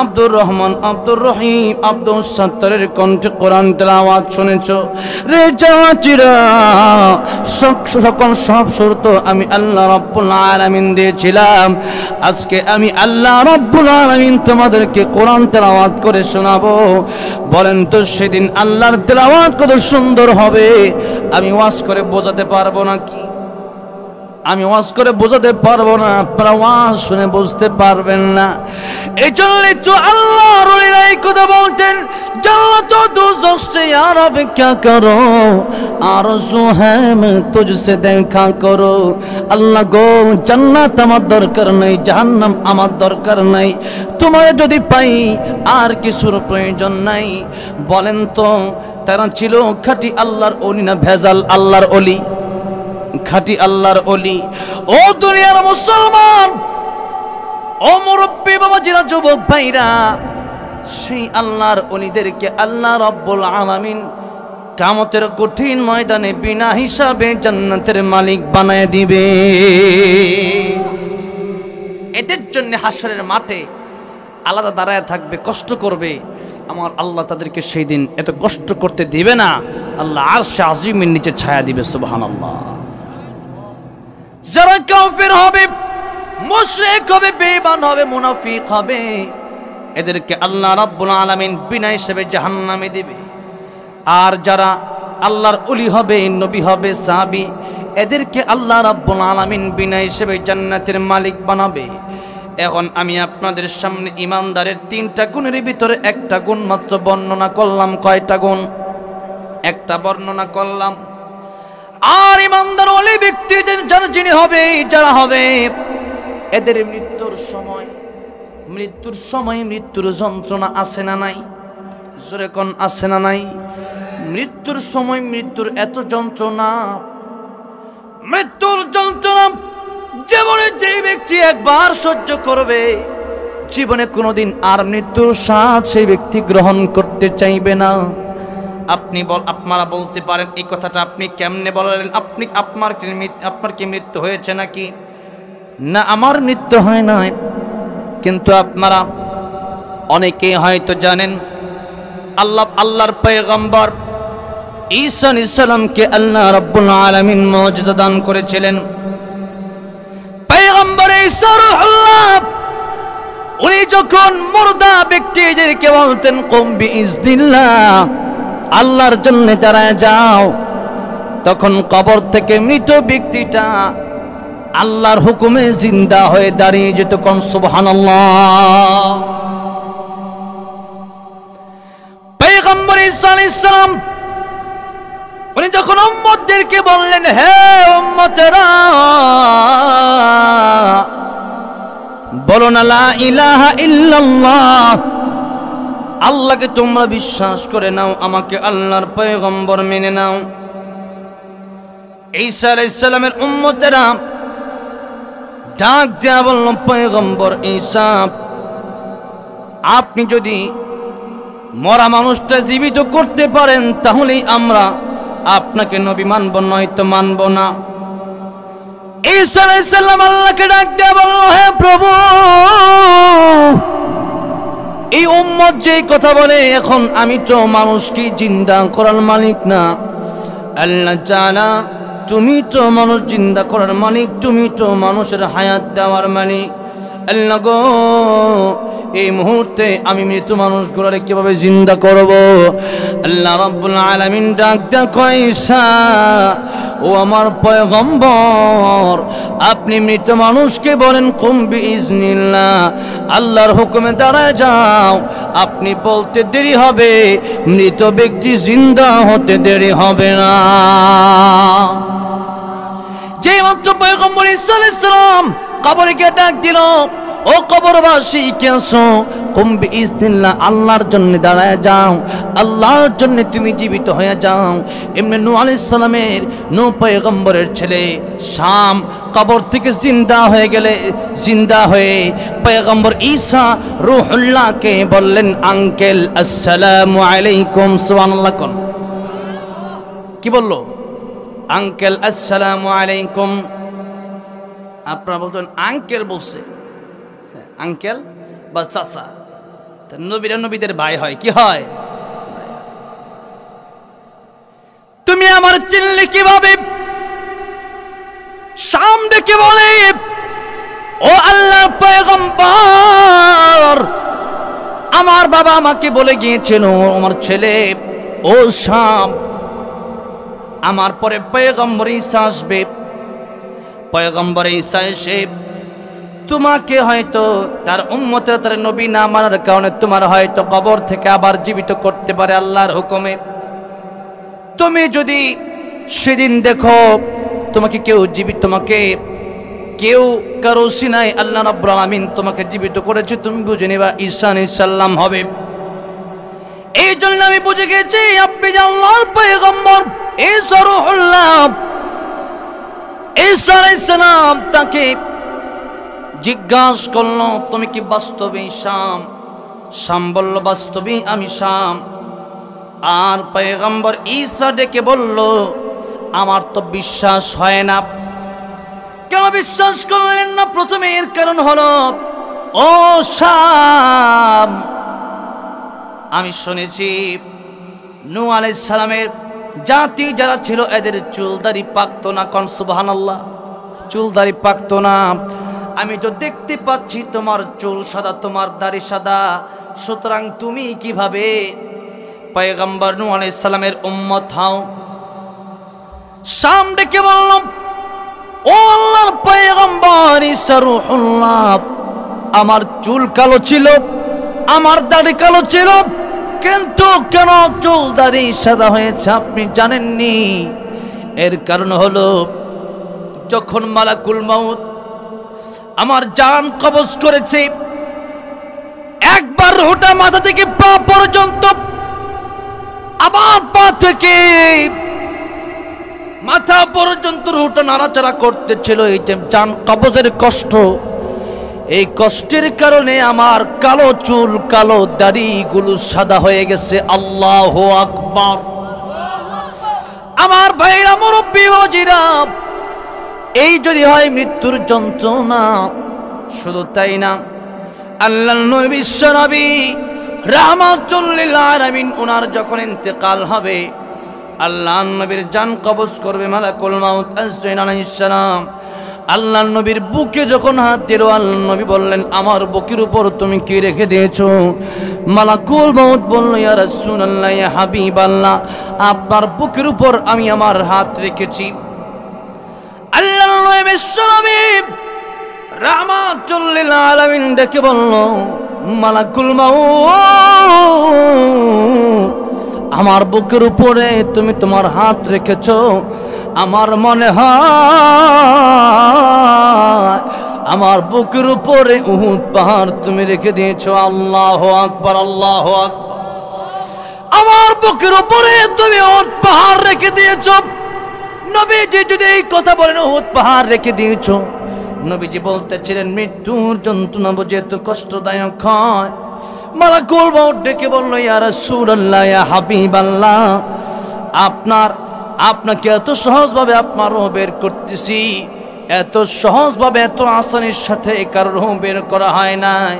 S2: আব্দুর রহমান, আব্দুর রহিম, আব্দুল সত্তরের কণ্ঠে কোরআন তেলাওয়াত শুনেছ রে জাতিরা। সকল সব শর্ত আমি আল্লাহ রাব্বুল আলামিন দিয়েছিলাম। আজকে আমি আল্লাহ রাব্বুল আলামিন তোমাদেরকে কোরআন তেলাওয়াত করে শোনাবো। বলেন তো সেদিন আল্লাহর তেলাওয়াত কত সুন্দর হবে, আমি ওয়াজ করে বোঝাতে পারবো নাকি? আমি ওয়াজ করে বোঝাতে পারবো না, আপনারা ওয়াজ শুনে বুঝতে পারবেন না। এই জন্যই তো আল্লাহর ওলিরা এই কথা বলতেন, জান্নাত ও দোজখ সে यार अब क्या करो, आरज़ू है मैं तुझसे देखा करो। আল্লাহ গো, জান্নাত আমার দরকার নাই, জাহান্নাম আমার দরকার নাই, তোমায় যদি পাই আর কিছুর প্রয়োজন নাই। বলেন তো তারা ছিল খাঁটি আল্লাহর ওলি না ভেজাল আল্লাহর ওলি? খাঁটি আল্লাহর ওলি। ও দুনিয়ার মুসলমান, ও মুরব্বী বাবাজিরা, যুবক ভাইরা, সেই আল্লাহর ওলিদেরকে আল্লাহ রাব্বুল আলামিন কিয়ামতের কঠিন ময়দানে বিনা হিসাবে জান্নাতের মালিক বানায় দিবে। এদের জন্য হাসরের মাঠে আলাদা দাঁড়ায় থাকবে, কষ্ট করবে। আমার আল্লাহ তাদেরকে সেই দিন এত কষ্ট করতে দিবে না, আল্লাহ আরশে আজিমের নিচে ছায়া দিবে। সুবহানাল্লাহ। যারা কাফের হবে, মুশরিক হবে, বেঈমান হবে, মুনাফিক হবে, এদেরকে আল্লাহ রাব্বুল আলামিন বিনা হিসাবে জাহান্নামে দিবে। আর যারা আল্লাহর ওলি হবে, নবী হবে, সাহাবী, এদেরকে আল্লাহ রাব্বুল আলামিন বিনা হিসাবে জান্নাতের মালিক বানাবে। এখন আমি আপনাদের সামনে ইমানদারের 3টা গুণের ভিতরে একটা গুণ মাত্র বর্ণনা করলাম। কয়টা গুণ? একটা বর্ণনা করলাম। আর ইমানদার ওলি ব্যক্তি যিনি হবে, যারা হবে, এদের মৃত্যুর সময় মৃত্যুর যন্ত্রণা আছে না নাই? জোরে কোন আছে না নাই? মৃত্যুর সময় মৃত্যুর এত যন্ত্রণা, মৃত্যুর যন্ত্রণা জীবনে যে ব্যক্তি একবার সহ্য করবে, জীবনে কোনোদিন আর মৃত্যুর স্বাদ সেই ব্যক্তি গ্রহণ করতে চাইবে না। আপনারা বলতে পারেন এই কথাটা আপনি কেমনে বললেন? আপনার কি মৃত্যু হয়েছে নাকি? না, আমার মৃত্যু হয় নাই, কিন্তু আপনারা অনেকেই হয়তো জানেন আল্লাহর পয়গম্বর ঈসা আলাইহিস সালামকে আল্লাহ রাব্বুল আলামিন মুজিজা দান করেছিলেন। পয়গম্বর ঈসা রূহুল্লাহ, উনি যখন মুর্দা ব্যক্তিদেরকে বলতেন কুম বিইজনিল্লাহ, আল্লাহর জন্য দাঁড়ায় যাও, তখন কবর থেকে মৃত ব্যক্তিটা আল্লাহর হুকুমে জিন্দা হয়ে দাঁড়িয়ে যেত। কোন সুবহানাল্লাহ। পয়গম্বর ঈসা আলাইহিস সালাম উনি যখন উম্মতদেরকে বললেন, হে উম্মতেরা, বলো না লা ইলাহা ইল্লাল্লাহ, আল্লাহকে তোমরা বিশ্বাস করে নাও, আমাকে আল্লাহর পয়গম্বর মেনে নাও। ঈসা আলাইহিস সালামের উম্মতেরা ডাক দেয়া বলল, পয়গম্বর ঈসা, আপনি যদি মরা মানুষটা জীবিত করতে পারেন তাহলেই আমরা আপনাকে নবী মানব, নয়তো মানব না। ঈসা আলাইহিস সালাম আল্লাহকে ডাক দেয়া বলল, হে প্রভু, এই উম্মত যেই কথা বলে, এখন আমি তো মানুষকে জিন্দা করার মালিক না। আল্লাহ তাআলা, তুমি তো মানুষ জিন্দা করার মালিক, তুমি তো মানুষের হায়াত দেওয়ার মালিক। আল্লাহ গো, এই মুহূর্তে আমি মৃত মানুষগুলোরে কিভাবে জিন্দা করব? আল্লাহ রাব্বুল আলামিন ডাক দেয়া কয়, ঈসা, ও আমার পয়গম্বর, আপনি মৃত মানুষকে বলেন কুম বিইজনিল্লাহ, আল্লাহর হুকুমে দাঁড়ায় যাও। আপনি বলতে দেরি হবে, মৃত ব্যক্তি জিন্দা হতে দেরি হবে না। যে মাত্র পয়গম্বর ঈসা আলাইহিস সালাম কবরে গিয়ে ডাক দিল, ও কবরবাসী কে আছো, কুম বিইজনিল্লাহ, আল্লাহর জন্য দাঁড়ায় যাও, আল্লাহর জন্য তুমি জীবিত হয়ে যাও। এমনি নূহ আলাইহিস সালামের, নূহ পয়গম্বরের ছেলে শাম কবর থেকে জিন্দা হয়ে পয়গম্বর ঈসা রূহুল্লাহকে বললেন, আঙ্কেল আসসালামু আলাইকুম। সুবহানাল্লাহ। কোন কি বললো? আঙ্কেল আসসালামু আলাইকুম। আপনারা বলতেন আঙ্কেল বলছে, আঙ্কেল বা চাচা,
S1: নবীরা নবীদের ভাই হয়, কি হয়? তুমি আমার চিনলে কিভাবে? শাম ডেকে বলে, ও আল্লাহর পয়গম্বর, আমার বাবা আমাকে বলে গিয়েছিল আমার ছেলে ও শাম, আমার পরে পয়গম্বর ঈসা আসবে। পয়গম্বর ঈসা এসে তোমাকে হয়তো তার উম্মতেরা তার নবী না মানার কারণে তোমার হয়তো কবর থেকে আবার জীবিত করতে পারে আল্লাহর হুকুমে। তুমি যদি সেদিন দেখো তোমাকে কেউ কারো সিনায় আল্লাহ রাব্বুল আলামিন তোমাকে জীবিত করেছে, তুমি বুঝে নিবা ঈসা আলাইহিস সালাম হবে। এই জন্য আমি বুঝে গেছি আপনি যে আল্লাহর পয়গম্বর ঈসা রূহুল্লাহ। ঈসা আলাইহিস সালাম তাকে জিজ্ঞাসা করলো, তুমি কি বাস্তবেই শাম? শাম বলল, বাস্তবেই আমি শাম। আর পয়গম্বর ঈসা ডেকে বলল, আমার তো বিশ্বাস হয় না। কেন বিশ্বাস করলেন না? প্রথমে এর কারণ হলো, ও শাম, আমি শুনেছি নূহ আলাইহিস সালামের জাতি যারা ছিল এদের চুলদাড়ি পাকতো না। কোন সুবহানাল্লাহ, চুলদাড়ি পাকতো না। আমি তো দেখতে পাচ্ছি তোমার চুল সাদা, তোমার দাড়ি সাদা, সুতরাং তুমি কিভাবে পয়গম্বর নূহ আলাইহিস সালামের উম্মত হও? শাম ডেকে বলল, ও আল্লাহর পয়গম্বর ঈসা রূহুল্লাহ, আমার চুল কালো ছিল, আমার দাড়ি কালো ছিল, কিন্তু কেন চুল দাড়ি সাদা হয়েছে আপনি জানেননি? এর কারণ হলো, যখন মালাকুল মাউত আমার জান কবজ করেছে, একবার রুহটা মাথা থেকে পা পর্যন্ত, আবার পা থেকে মাথা পর্যন্ত রুহটা নাড়াচাড়া করতেছিল। এই যে জান কবজের কষ্ট, এই কষ্টের কারণে আমার কালো চুল কালো দাড়িগুলো সাদা হয়ে গেছে। আল্লাহু আকবার। আমার ভাইরা, মুরব্বী বাবাজিরা, এই যদি হয় মৃত্যুর যন্ত্রণা, শুধু তাই না, আল্লাহর নবী বিশ্বনবী রাহমাতুল লিল আলামিন ওনার যখন ইন্তেকাল হবে, আল্লাহর নবীর জান কবজ করবে মালাকুল মাউত আজরাইল আলাইহিস সালাম। আল্লাহর নবীর বুকে যখন হাত দিল, আল্লাহর নবী বললেন, আমার বুকের উপর তুমি কি রেখে দিয়েছো? মালাকুল মাউত বলল, ইয়া রাসূলুল্লাহ, ইয়া হাবিবাল্লাহ, আপনার বুকের উপর আমি আমার হাত রেখেছি। আল্লাহর নবী বিশ্বনবী রাহমাতুল লিল আলামিন ডেকে বলল, মালাকুল মাউত, আমার বুকের উপরে তুমি তোমার হাত রেখেছো, আমার মনে হয় আমার বুকের উপরে উহুদ পাহাড় তুমি রেখে দিয়েছো। আল্লাহু আকবার, আল্লাহু আকবার। আমার বুকের উপরে তুমি উহুদ পাহাড় রেখে দিয়েছো। নবীজি যদি এই কথা বলেন, উহুদ পাহাড় রেখে দিয়েছো, নবীজি বলতেছিলেন মৃত্যুর যন্ত্রণা বুঝে এত কষ্টদায়ক হয়। মালাকুল মাউত ডেকে বলল, ইয়া রাসূলুল্লাহ, ইয়া হাবিবাল্লাহ, আপনাকে এত সহজভাবে আপনার রূহ বের করতেছি, এত সহজভাবে এত আসানির সাথে কারোর রূহ বের করা হয় নাই।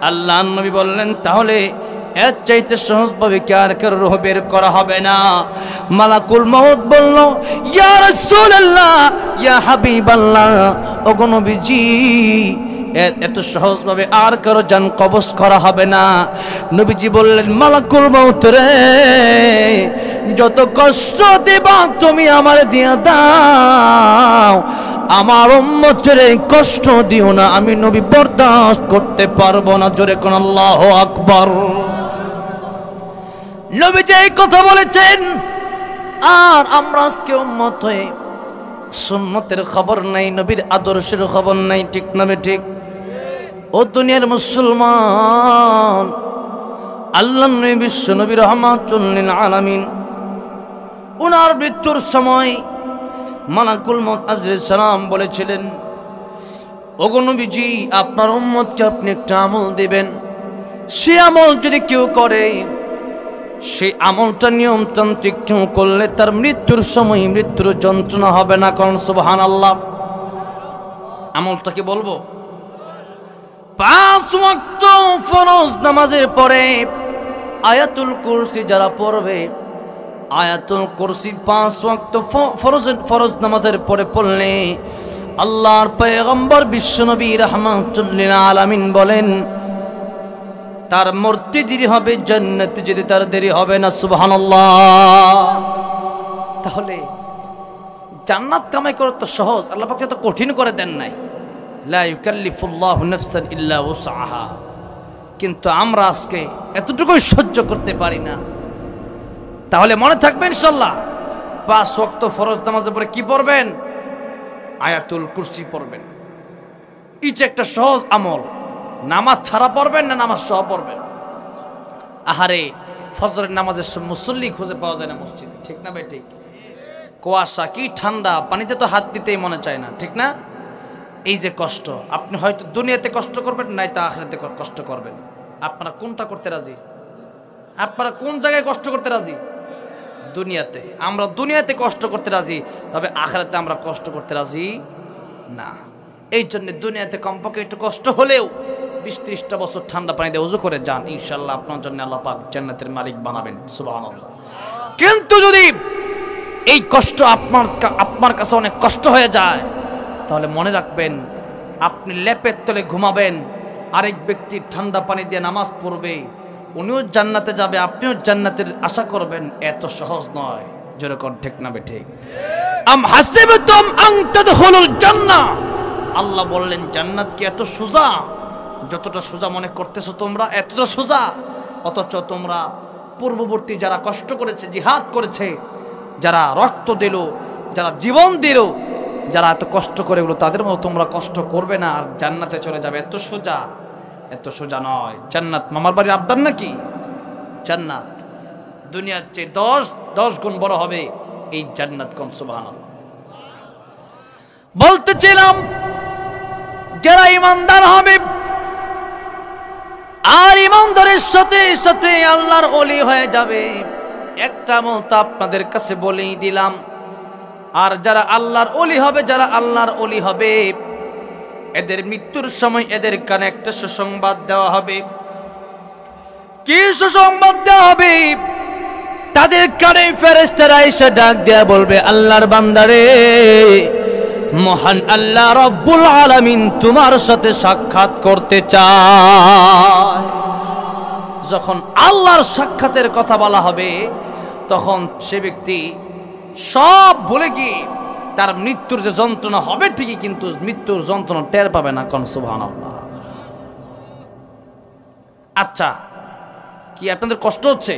S1: আল্লাহর নবী বললেন, তাহলে এর চাইতে সহজভাবে কি আর কারোর রূহ বের করা হবে না? মালাকুল মাউত বলল, ইয়া রাসূলুল্লাহ, ইয়া হাবিবাল্লাহ, ওগো নবীজি, এত সহজভাবে আর কারো জান কবজ করা হবে না। নবীজি বললেন, মালাকুল মাউত রে, যত কষ্ট দিবা তুমি আমার দিয়া দাও, আমার উম্মতের কষ্ট দিও না, আমি নবী বরদাস্ত করতে পারবো না। জোরে কোন আল্লাহু আকবার। নবীজি এই কথা বলেছেন, আর আমরা আজকে উম্মত হয়ে সুন্নতের খবর নাই, নবীর আদর্শের খবর নাই। ঠিক না ঠিক? ও দুনিয়ার মুসলমান, আল্লাহর নবী বিশ্ব নবী রাহমাতুল লিল আলামিন উনার মৃত্যুর সময় মালাকুল মাউত আজরাইল সালাম বলেছিলেন, ওগো নবীজি, আপনার উম্মতকে আপনি একটা আমল দিবেন, সে আমল যদি কেউ করে, সেই আমলটা নিয়মতান্ত্রিক কেউ করলে তার মৃত্যুর সময় মৃত্যুর যন্ত্রণা হবে না। কারণ সুবহানাল্লাহ। আমলটা কি বলবো?
S2: 5 ওয়াক্ত ফরজ নামাজের পরে আয়াতুল কুরসি যারা পড়বে, আয়াতুল কুরসি 5 ওয়াক্ত ফরজ নামাজের পরে পড়লে আল্লাহর পয়গম্বর বিশ্বনবী রাহমাতুল লিল আলামিন বলেন তার মূর্তি দেরি হবে, জান্নাতে যেতে তার দেরি হবে না। সুবহানাল্লাহ। তাহলে জান্নাত কামাই করা তো সহজ, আল্লাহ পাক তো কঠিন করে দেন নাই। লা ইউকাল্লিফুল্লাহু নাফসান ইল্লা উসআহা। কিন্তু আমরা আজকে এতটুকু সহ্য করতে পারি না। তাহলে মনে থাকবে ইনশাআল্লাহ 5 ওয়াক্ত ফরজ নামাজের পরে কি পড়বেন? আয়াতুল কুরসি পড়বেন। এটা একটা সহজ আমল। নামাজ ছাড়া পড়বেন না নামাজ সহ পড়বেন? আহারে, ফজরের নামাজের মুসল্লি খুঁজে পাওয়া যায় না মসজিদে, ঠিক না ভাই? ঠিক। কুয়াশা, কি ঠান্ডা, পানিতে তো হাত দিতেই মনে চায় না, ঠিক না? এই যে কষ্ট, আপনি হয়তো দুনিয়াতে কষ্ট করবেন, নাই তো আখিরাতে কষ্ট করবেন। আপনারা কোনটা করতে রাজি? আপনারা কোন জায়গায় কষ্ট করতে রাজি? দুনিয়াতে। আমরা দুনিয়াতে কষ্ট করতে রাজি, তবে আখিরাতে আমরা কষ্ট করতে রাজি না। এই জন্য দুনিয়াতে কমপক্ষে একটু কষ্ট হলেও 20-30টা বছর ঠান্ডা পানিতে ওযু করে যান, ইনশাআল্লাহ আপনার জন্য আল্লাহ পাক জান্নাতের মালিক বানাবেন। সুবহানাল্লাহ। কিন্তু যদি এই কষ্ট আপনার কাছে অনেক কষ্ট হয়ে যায়, তাহলে মনে রাখবেন আপনি লেপের তলে ঘুমাবেন, আরেক ব্যক্তি ঠান্ডা পানি দিয়ে নামাজ পড়বে, উনিও জান্নাতে যাবে, আপনিও জান্নাতের আশা করবেন। এত সহজ নয়। যেরকম ঠিক না বেঠিক? আম হাসিবতুম আন তাদখুলুল জান্নাহ, আল্লাহ বললেন জান্নাত কি এত সোজা? যতটা সোজা মনে করতেছো তোমরা, এতটা সোজা? অথচ তোমরা পূর্ববর্তী যারা কষ্ট করেছে, জিহাদ করেছে, যারা রক্ত দিল, যারা জীবন দিল, যারা এত কষ্ট করে গেল, তাদের মতো তোমরা কষ্ট করবে না আর জান্নাতে চলে যাবে। এত সোজা? এত সোজা নয়। জান্নাত মামার বাড়ির আবদার নাকি? জান্নাত দুনিয়ার চেয়ে 10 গুণ বড় হবে এই জান্নাত। কোন সুবহানাল্লাহ। বলতেছিলাম যারা ইমানদার হবে আর ইমানদারের সাথে সাথে আল্লাহর ওলি হয়ে যাবে, একটা মত আপনাদের কাছে বলেই দিলাম। আর যারা আল্লাহর ওলি হবে, যারা আল্লাহর ওলি হবে, এদের মৃত্যুর সময় এদের কানে একটা সুসংবাদ দেওয়া হবে। কি সুসংবাদ দেওয়া হবে? তাদের কানে ফেরেশতারা এসে ডাক দেয়া বলবে, আল্লাহর বান্দারে, মহান আল্লাহ রব্বুল আলামিন তোমার সাথে সাক্ষাৎ করতে চায়। যখন আল্লাহর সাক্ষাতের কথা বলা হবে, তখন সে ব্যক্তি সব ভুলে গিয়ে তার মৃত্যুর যে যন্ত্রণা হবে ঠিকই, কিন্তু মৃত্যুর যন্ত্রণা টের পাবে না। কোন সুবহানাল্লাহ। আচ্ছা, কি আপনাদের কষ্ট হচ্ছে?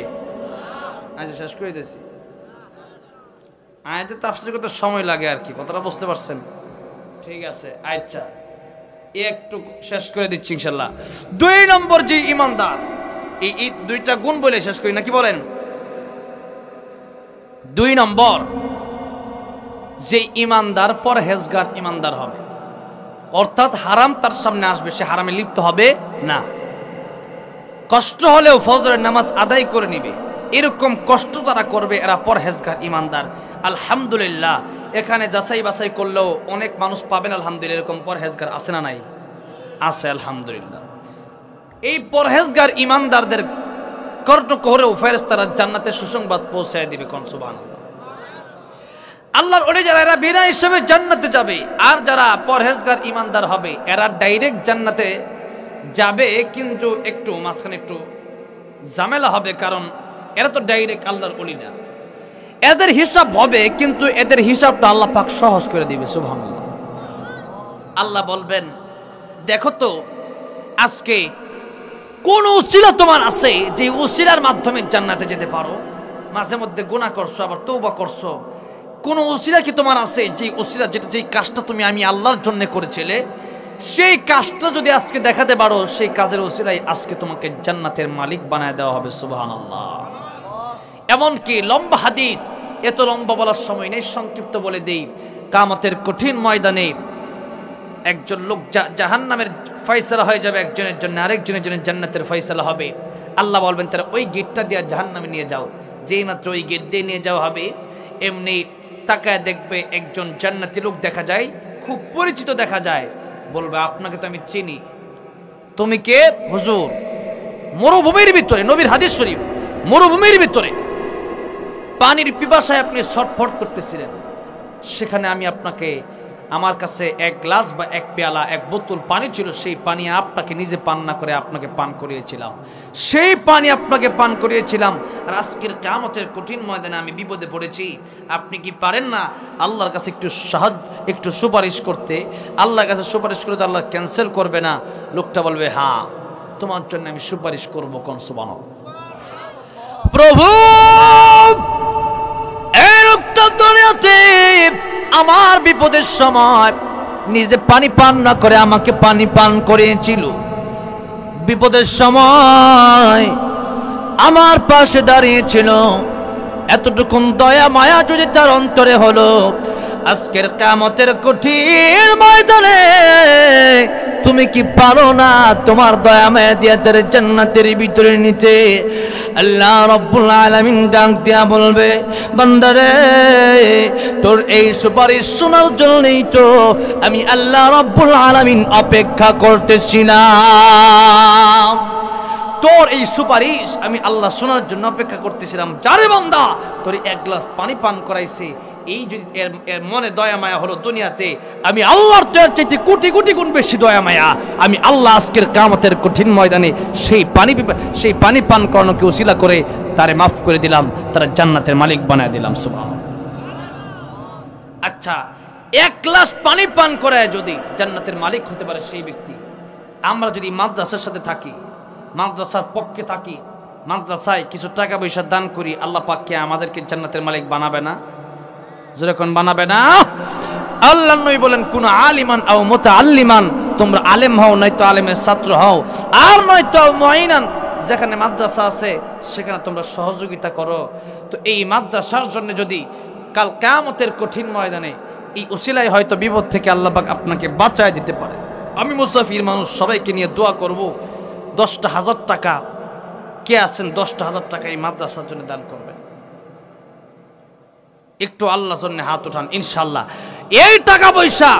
S2: আচ্ছা, শেষ করে দিয়েছি। আয়াতে তাফসীর করতে সময় লাগে আর কি, কথাটা বুঝতে পারছেন? ঠিক আছে, আচ্ছা একটু শেষ করে দিচ্ছি ইনশাআল্লাহ। 2 নম্বর যে ইমানদার, এই 2টা গুণ বলে শেষ করি নাকি বলেন? 2 নম্বর যে ইমানদার পরহেজগার ইমানদার হবে, অর্থাৎ হারাম তার সামনে আসবে, সে হারামে লিপ্ত হবে না। কষ্ট হলেও ফজরের নামাজ আদায় করে নিবে, এরকম কষ্ট তারা করবে, এরা পরহেজগার ইমানদার। আলহামদুলিল্লাহ, এখানে যাচাই বাছাই করলেও অনেক মানুষ পাবেন আলহামদুলিল্লাহ এরকম পরহেজগার আছে না নাই? আছে আলহামদুলিল্লাহ। এই পরহেজগার ইমানদারদের কর্ণ করেও ফেরেশতারা জান্নাতের সুসংবাদ পৌঁছায় দিবে। কোন সুবহানাল্লাহ। আল্লাহর ওলি যারা, এরা বিনা হিসেবে জান্নাতে যাবে। আর যারা পরহেজগার ইমানদার হবে, এরা ডাইরেক্ট জান্নাতে যাবে, কিন্তু একটু মাঝখানে একটু ঝামেলা হবে, কারণ এরা তো ডাইরেক্ট আল্লাহর ওলি না। এদের হিসাব হবে, কিন্তু এদের হিসাবটা আল্লাহ পাক সহজ করে দিবে। সুবহানাল্লাহ। আল্লাহ বলবেন, দেখো তো আজকে কোন উসিলা তোমার আছে যে উসিলার মাধ্যমে জান্নাতে যেতে পারো? মাঝে মধ্যে গুনাহ করছো, আবার তওবা করছো। কোন উসিলা কি তোমার আছে যে উসিলা, যেই কাজটা তুমি আমি আল্লাহর জন্য করেছিলে, সেই কাজটা যদি আজকে দেখাতে পারো, সেই কাজের উসিলাই আজকে তোমাকে জান্নাতের মালিক বানায় দেওয়া হবে। সুবহানাল্লাহ। এমনকি লম্বা হাদিস, এত লম্বা বলার সময় নেই, সংক্ষিপ্ত বলে দেই। কিয়ামতের কঠিন ময়দানে একজন লোক জাহান্নামের ফয়সালা হয়ে যাবে, একজনের জন্য আরেকজনের জন্য জান্নাতের ফয়সালা হবে। আল্লাহ বলবেন, তারা ওই গেটটা দিয়ে জাহান্নামে নিয়ে যাও। যেই মাত্র ওই গেট দিয়ে নিয়ে যাওয়া হবে, এমনি তাকায় দেখবে একজন জান্নাতি লোক দেখা যায়, খুব পরিচিত দেখা যায়। বলবে, আপনাকে তো আমি চিনি।
S1: তুমি কে? হুজুর। মরুভূমির ভিতরে, নবীর হাদিস শরীফ, মরুভূমির ভিতরে পানির পিপাসায় আপনি ছটফট করতেছিলেন, সেখানে আমি আপনাকে, আমার কাছে এক গ্লাস বা এক পেয়ালা, এক বোতল পানি ছিল, সেই পানি আপনাকে নিজে পান না করে আপনাকে পান করিয়েছিলাম, সেই পানি আপনাকে পান করিয়েছিলাম। আর আজকের কিয়ামতের কঠিন ময়দানে আমি বিপদে পড়েছি, আপনি কি পারেন না আল্লাহর কাছে একটু সাহায্য, একটু সুপারিশ করতে? আল্লাহর কাছে সুপারিশ করে তো আল্লাহ ক্যান্সেল করবে না। লোকটা বলবে, হ্যাঁ তোমার জন্য আমি সুপারিশ করবো। কোন সুবহানাল্লাহ। প্রভু, এই লোকটা দুনিয়াতে আমার বিপদের সময় নিজে পানি পান না করে আমাকে পানি পান করিয়েছিল। বিপদের সময় আমার পাশে দাঁড়িয়েছিল। এতটুকুন দয়া মায়া যদি তার অন্তরে হলো, আজকের কিয়ামতের কঠিন ময়দানে তুমি কি পারো না তোমার দয়া মায়া দিয়ে তার জান্নাতের ভিতরে নিতে? আল্লাহ রাব্বুল আলামিন ডাক দিয়া বলবে, বান্দারে তোর এই সুপারিশ শোনার জন্যই তো আমি আল্লাহ রাব্বুল আলামিন অপেক্ষা করতেছিলাম। তোর এই সুপারিশ আমি আল্লাহ শোনার জন্য অপেক্ষা করতেছিলাম। যারে বান্দা তোর এক গ্লাস পানি পান করাইছে, এই যদি এর মনে দয়া মায়া হলো দুনিয়াতে, আমি আল্লাহর দয়ার চাইতে কোটি কোটি গুণ বেশি দয়া মায়া আমি আল্লাহ আজকের কিয়ামতের কঠিন ময়দানে সেই পানি পান করানোকে উসিলা করে তারে মাফ করে দিলাম, তারা জান্নাতের মালিক বানায় দিলাম। সুবহানাল্লাহ। আচ্ছা, এক গ্লাস পানি পান করায় যদি জান্নাতের মালিক হতে পারে সেই ব্যক্তি, আমরা যদি মাদ্রাসার সাথে থাকি, মাদ্রাসার পক্ষে থাকি, মাদ্রাসায় কিছু টাকা পয়সা দান করি, আল্লাহ পাককে আমাদেরকে জান্নাতের মালিক বানাবে না? যখন বানাবে না, আল্লাহ নবী বলেন, কোন আলিমান আও মুতাআল্লিমান, তোমরা আলেম হও নয়তো আলেমের ছাত্র হও, আর নয়তো মুআইনান, যেখানে মাদ্রাসা আছে সেখানে তোমরা সহযোগিতা করো। তো এই মাদ্রাসার জন্য যদি কাল কিয়ামতের কঠিন ময়দানে এই উসিলায় হয়তো বিপদ থেকে আল্লাহ পাক আপনাকে বাঁচায় দিতে পারে। আমি মুসাফির মানুষ, সবাইকে নিয়ে দোয়া করব, 10,000 টাকা কে আছেন 10,000 টাকা এই মাদ্রাসার জন্য দান করবেন? একটু আল্লাহর জন্য হাত উঠান। ইনশাআল্লাহ এই টাকা পয়সা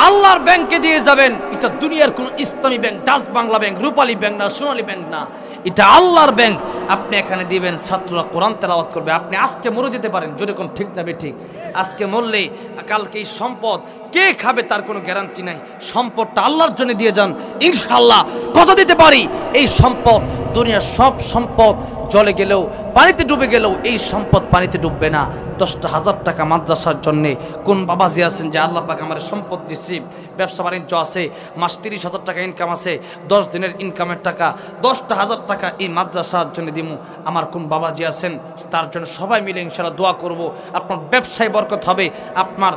S1: আল্লাহর ব্যাংকে দিয়ে যাবেন। এটা দুনিয়ার কোন ইসলামী ব্যাংক, ডাচ বাংলা ব্যাংক, রূপালী ব্যাংক না, সোনালী ব্যাংক না, এটা আল্লাহর ব্যাংক। আপনি এখানে দিবেন, ছাত্ররা কোরআন তেলাওয়াত করবে। আপনি আজকে মরে যেতে পারেন, যদি কোন ঠিক না ঠিক, আজকে মরলে কালকে এই সম্পদ কে খাবে তার কোনো গ্যারান্টি নাই। সম্পদটা আল্লাহর জন্য দিয়ে যান, ইনশাআল্লাহ কত দিতে পারি এই সম্পদ, দুনিয়ার সব সম্পদ জলে গেলেও, পানিতে ডুবে গেলেও এই সম্পদ পানিতে ডুববে না। 10,000 টাকা মাদ্রাসার জন্যে কোন বাবাজি আছেন যে আল্লাহ পাক আমার সম্পদ দিচ্ছি, ব্যবসা বাণিজ্য আছে, মাস 30,000 টাকা ইনকাম আছে, 10 দিনের ইনকামের টাকা 10,000 টাকা এই মাদ্রাসার জন্য দিমু, আমার কোন বাবাজি আছেন? তার জন্য সবাই মিলে ইনশাআল্লাহ দোয়া করব। আপনার ব্যবসায় বরকত হবে, আপনার